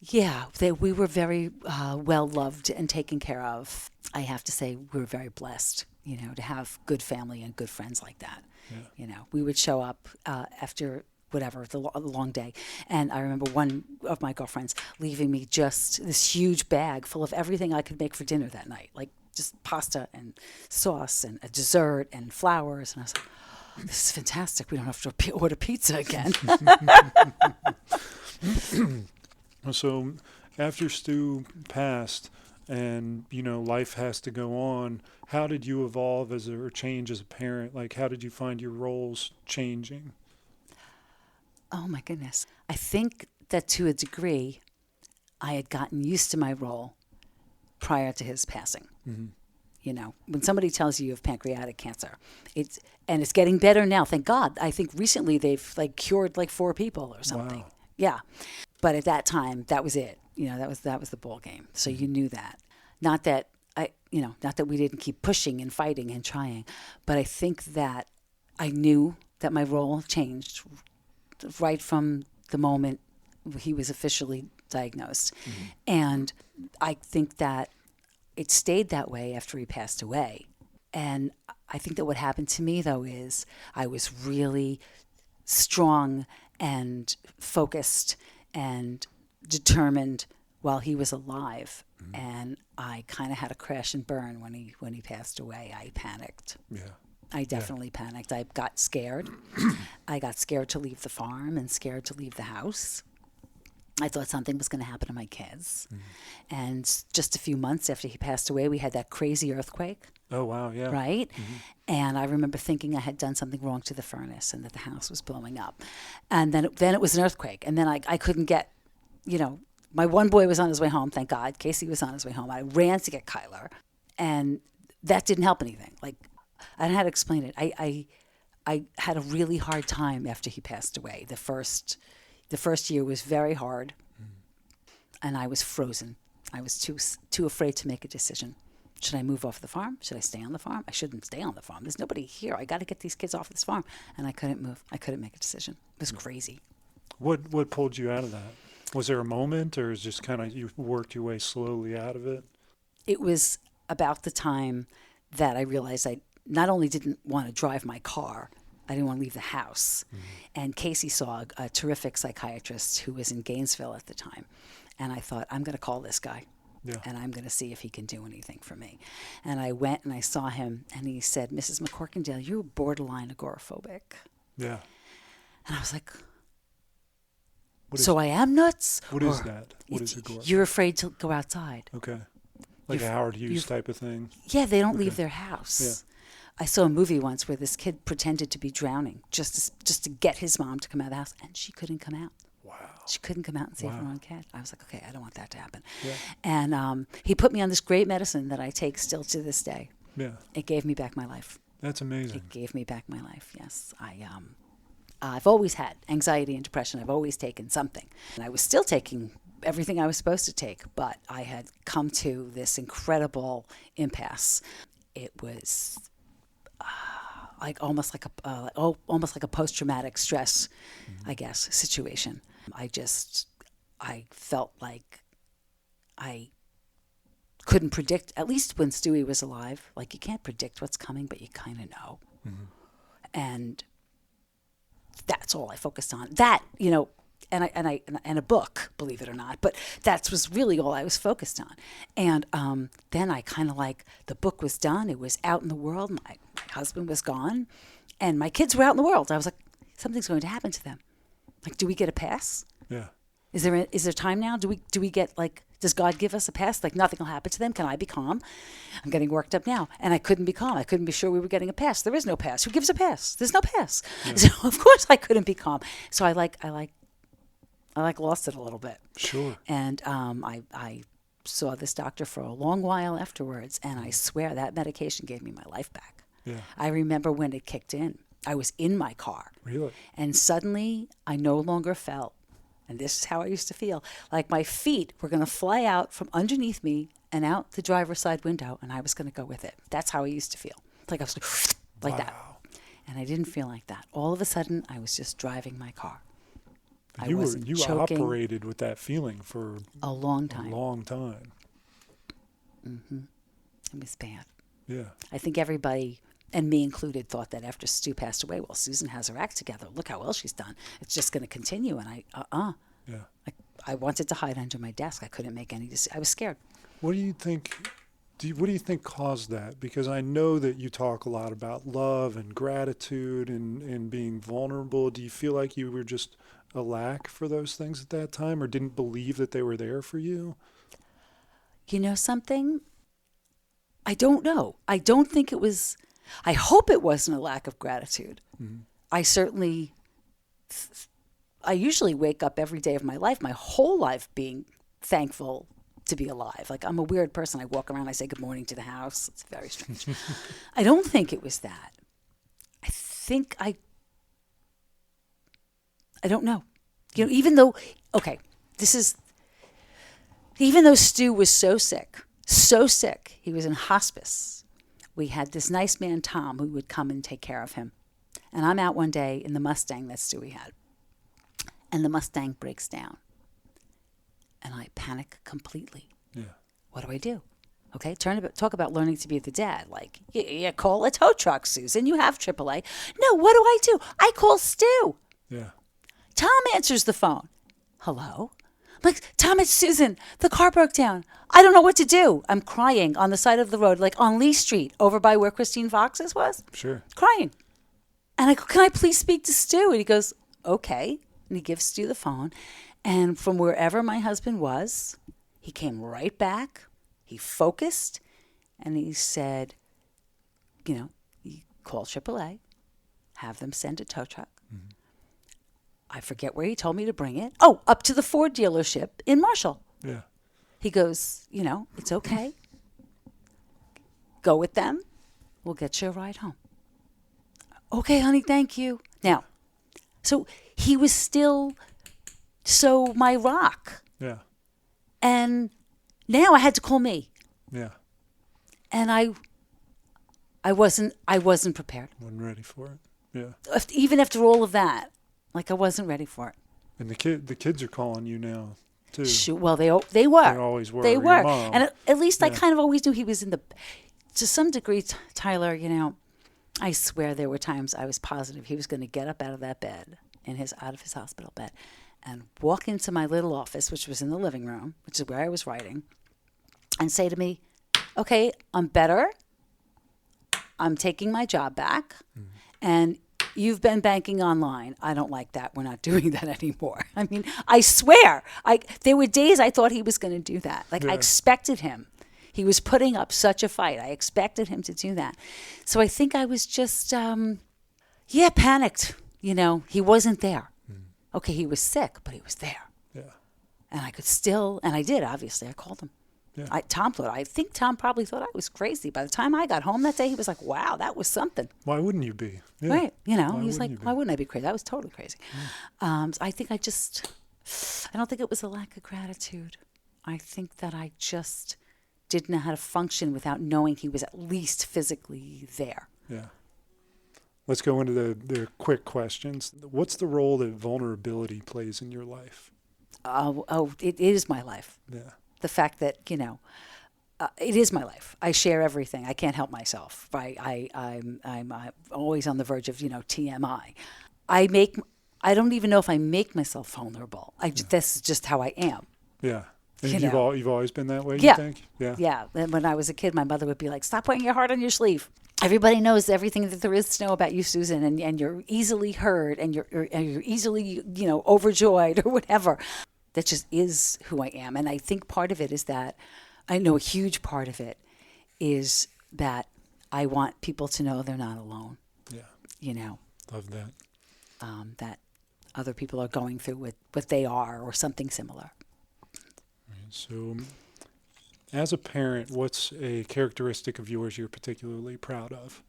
we were very well-loved and taken care of. I have to say we were very blessed, to have good family and good friends like that. Yeah. We would show up after the long day. And I remember one of my girlfriends leaving me just this huge bag full of everything I could make for dinner that night, like just pasta and sauce and a dessert and flowers. And I was like, oh, this is fantastic. We don't have to order pizza again. So after Stu passed, and, you know, life has to go on. How did you evolve or change as a parent? Like, how did you find your roles changing? Oh my goodness. I think that to a degree, I had gotten used to my role prior to his passing. Mm-hmm. You know, when somebody tells you have pancreatic cancer, it's getting better now. Thank God. I think recently they've like cured like 4 people or something. Wow. Yeah. But at that time, that was it. You know, that was the ball game. So you knew that. Not that we didn't keep pushing and fighting and trying, but I think that I knew that my role changed right from the moment he was officially diagnosed. Mm-hmm. And I think that it stayed that way after he passed away. And I think that what happened to me, though, is I was really strong and focused and determined while he was alive. Mm-hmm. And I kind of had a crash and burn when he passed away. I panicked. Yeah. I definitely panicked. I got scared. I got scared to leave the farm and scared to leave the house. I thought something was going to happen to my kids. Mm-hmm. And just a few months after he passed away, we had that crazy earthquake. Oh, wow, yeah. Right? Mm-hmm. And I remember thinking I had done something wrong to the furnace and that the house was blowing up. And then it was an earthquake. And then I couldn't get, you know, my one boy was on his way home, thank God. Casey was on his way home. I ran to get Kyler. And that didn't help anything. Like, I don't know how to explain it. I had a really hard time after he passed away. The first year was very hard, and I was frozen. I was too afraid to make a decision. Should I move off the farm? Should I stay on the farm? I shouldn't stay on the farm. There's nobody here. I got to get these kids off this farm. And I couldn't move. I couldn't make a decision. It was crazy. What pulled you out of that? Was there a moment, or is just kind of you worked your way slowly out of it? It was about the time that I realized I not only didn't want to drive my car, I didn't want to leave the house. Mm-hmm. And Casey saw a terrific psychiatrist who was in Gainesville at the time. And I thought, I'm going to call this guy. Yeah. And I'm going to see if he can do anything for me. And I went and I saw him, and he said, Mrs. McCorkindale, you're borderline agoraphobic. Yeah. And I was like, so I am nuts? What is that? What is agoraphobic? You're afraid to go outside. Okay. Like a Howard Hughes type of thing? Yeah, they don't leave their house. Yeah. I saw a movie once where this kid pretended to be drowning just to get his mom to come out of the house, and she couldn't come out. Wow. She couldn't come out and save her own kid. I was like, okay, I don't want that to happen. Yeah. And he put me on this great medicine that I take still to this day. Yeah. It gave me back my life. That's amazing. It gave me back my life, yes. I've always had anxiety and depression. I've always taken something. And I was still taking everything I was supposed to take, but I had come to this incredible impasse. It was almost like a post-traumatic stress, I guess, situation. I felt like I couldn't predict, at least when Stewie was alive. Like, you can't predict what's coming, but you kind of know. Mm-hmm. And that's all I focused on. That, you know, and a book, believe it or not. But that was really all I was focused on. And then I kind of the book was done. It was out in the world. My husband was gone, and my kids were out in the world. I was like, something's going to happen to them. Like, do we get a pass? Yeah. Is there time now? Do we get does God give us a pass? Like, nothing will happen to them. Can I be calm? I'm getting worked up now, and I couldn't be calm. I couldn't be sure we were getting a pass. There is no pass. Who gives a pass? There's no pass. Yeah. So of course I couldn't be calm. So I lost it a little bit. Sure. And I saw this doctor for a long while afterwards, and I swear that medication gave me my life back. Yeah. I remember when it kicked in. I was in my car. Really? And suddenly I no longer felt, and this is how I used to feel, like my feet were going to fly out from underneath me and out the driver's side window, and I was going to go with it. That's how I used to feel. Like I was like that. And I didn't feel like that. All of a sudden, I was just driving my car. You operated with that feeling for a long time. Mm-hmm. It was bad. Yeah. I think everybody, and me included, thought that after Stu passed away, well, Susan has her act together. Look how well she's done. It's just going to continue. And Yeah. I wanted to hide under my desk. I couldn't make any decisions. I was scared. What do you think? What do you think caused that? Because I know that you talk a lot about love and gratitude and being vulnerable. Do you feel like you were just a lack for those things at that time, or didn't believe that they were there for you? You know something? I don't know. I don't think it was, I hope it wasn't a lack of gratitude. I certainly, I usually wake up every day of my life, my whole life, being thankful to be alive. Like, I'm a weird person. I walk around, I say good morning to the house. It's very strange. I don't think it was that. I think I don't know. You know, even though Stu was so sick, he was in hospice. We had this nice man, Tom, who would come and take care of him. And I'm out one day in the Mustang that Stewie had. And the Mustang breaks down. And I panic completely. Yeah. What do? Okay, talk about learning to be the dad. Like, you call a tow truck, Susan. You have AAA. No, what do? I call Stu. Yeah. Tom answers the phone. Hello? I'm like, Tom, it's Susan. The car broke down. I don't know what to do. I'm crying on the side of the road, like on Lee Street, over by where Christine Fox's was. Sure. Crying. And I go, can I please speak to Stu? And he goes, okay. And he gives Stu the phone. And from wherever my husband was, he came right back. He focused. And he said, you know, you call AAA, have them send a tow truck. Mm-hmm. I forget where he told me to bring it. Oh, up to the Ford dealership in Marshall. Yeah. He goes, you know, it's okay. Go with them. We'll get you a ride home. Okay, honey, thank you. Now, so he was still my rock. Yeah. And now I had to call me. Yeah. And I wasn't prepared. Wasn't ready for it. Yeah. Even after all of that. Like, I wasn't ready for it. And the kids are calling you now, too. Sure, well, they were. They always were. They Your were. mom. And at least I kind of always knew he was to some degree, Tyler, you know, I swear there were times I was positive he was going to get up out of that bed, out of his hospital bed, and walk into my little office, which was in the living room, which is where I was writing, and say to me, okay, I'm better. I'm taking my job back. Mm-hmm. And you've been banking online. I don't like that. We're not doing that anymore. I mean, I swear, there were days I thought he was going to do that. Like, I expected him. He was putting up such a fight. I expected him to do that. So I think I was just, panicked. You know, he wasn't there. Mm. Okay, he was sick, but he was there. Yeah. And I could still, and I did, obviously. I called him. Yeah. I think Tom probably thought I was crazy. By the time I got home that day, he was like, wow, that was something. Why wouldn't you be? Yeah. Right. You know, he was like, why wouldn't I be crazy? I was totally crazy. So I think I don't think it was a lack of gratitude. I think that I just didn't know how to function without knowing he was at least physically there. Yeah. Let's go into the quick questions. What's the role that vulnerability plays in your life? It is my life. Yeah. The fact that, you know, it is my life. I share everything. I can't help myself. Right? I'm always on the verge of, you know, TMI. I don't even know if I make myself vulnerable. This is just how I am. Yeah. And you've always been that way, you think? Yeah. Yeah. And when I was a kid, my mother would be like, stop wearing your heart on your sleeve. Everybody knows everything that there is to know about you, Susan, and you're easily hurt and you're easily, you know, overjoyed or whatever. That just is who I am. And I think part of it is that, I know a huge part of it is that I want people to know they're not alone. Yeah. You know. Love that. That other people are going through what they are or something similar. Right. So, as a parent, what's a characteristic of yours you're particularly proud of?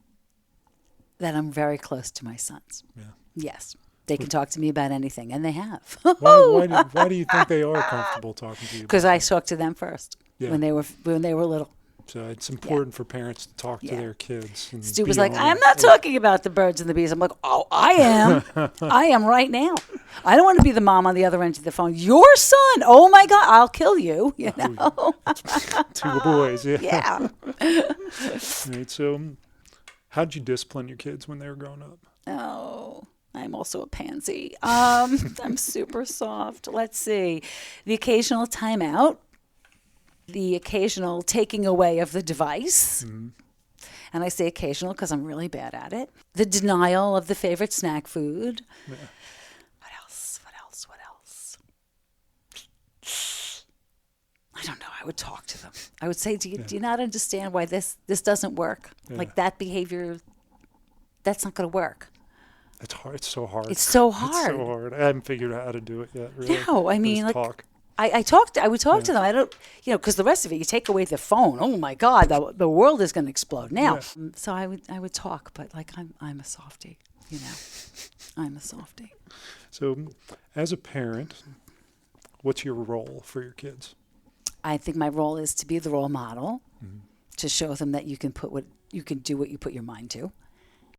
That I'm very close to my sons. Yeah. Yes. They can talk to me about anything, and they have. Why do you think they are comfortable talking to you? Because I talked to them first when they were little. So it's important for parents to talk to their kids. And Stu was like, I'm not talking about the birds and the bees. I'm like, oh, I am. I am right now. I don't want to be the mom on the other end of the phone. Your son, oh my God, I'll kill you. You know? Two boys, yeah. Yeah. Right, so how'd you discipline your kids when they were growing up? Oh, I'm also a pansy. I'm super soft. Let's see. The occasional timeout. The occasional taking away of the device. Mm-hmm. And I say occasional because I'm really bad at it. The denial of the favorite snack food. Yeah. What else? I I don't know. I would talk to them. I would say, do you not understand why this doesn't work? Yeah. Like that behavior, that's not going to work. It's hard. It's so hard. It's so It's hard. so hard. I haven't figured out how to do it yet. Really. No, I mean, Just like, talk. I would talk to them. I don't, because the rest of it, you take away the phone. Oh my God, the world is going to explode now. Yeah. So I would talk, but like I'm a softie, I'm a softie. So, as a parent, what's your role for your kids? I think my role is to be the role model, to show them that you can do what you put your mind to.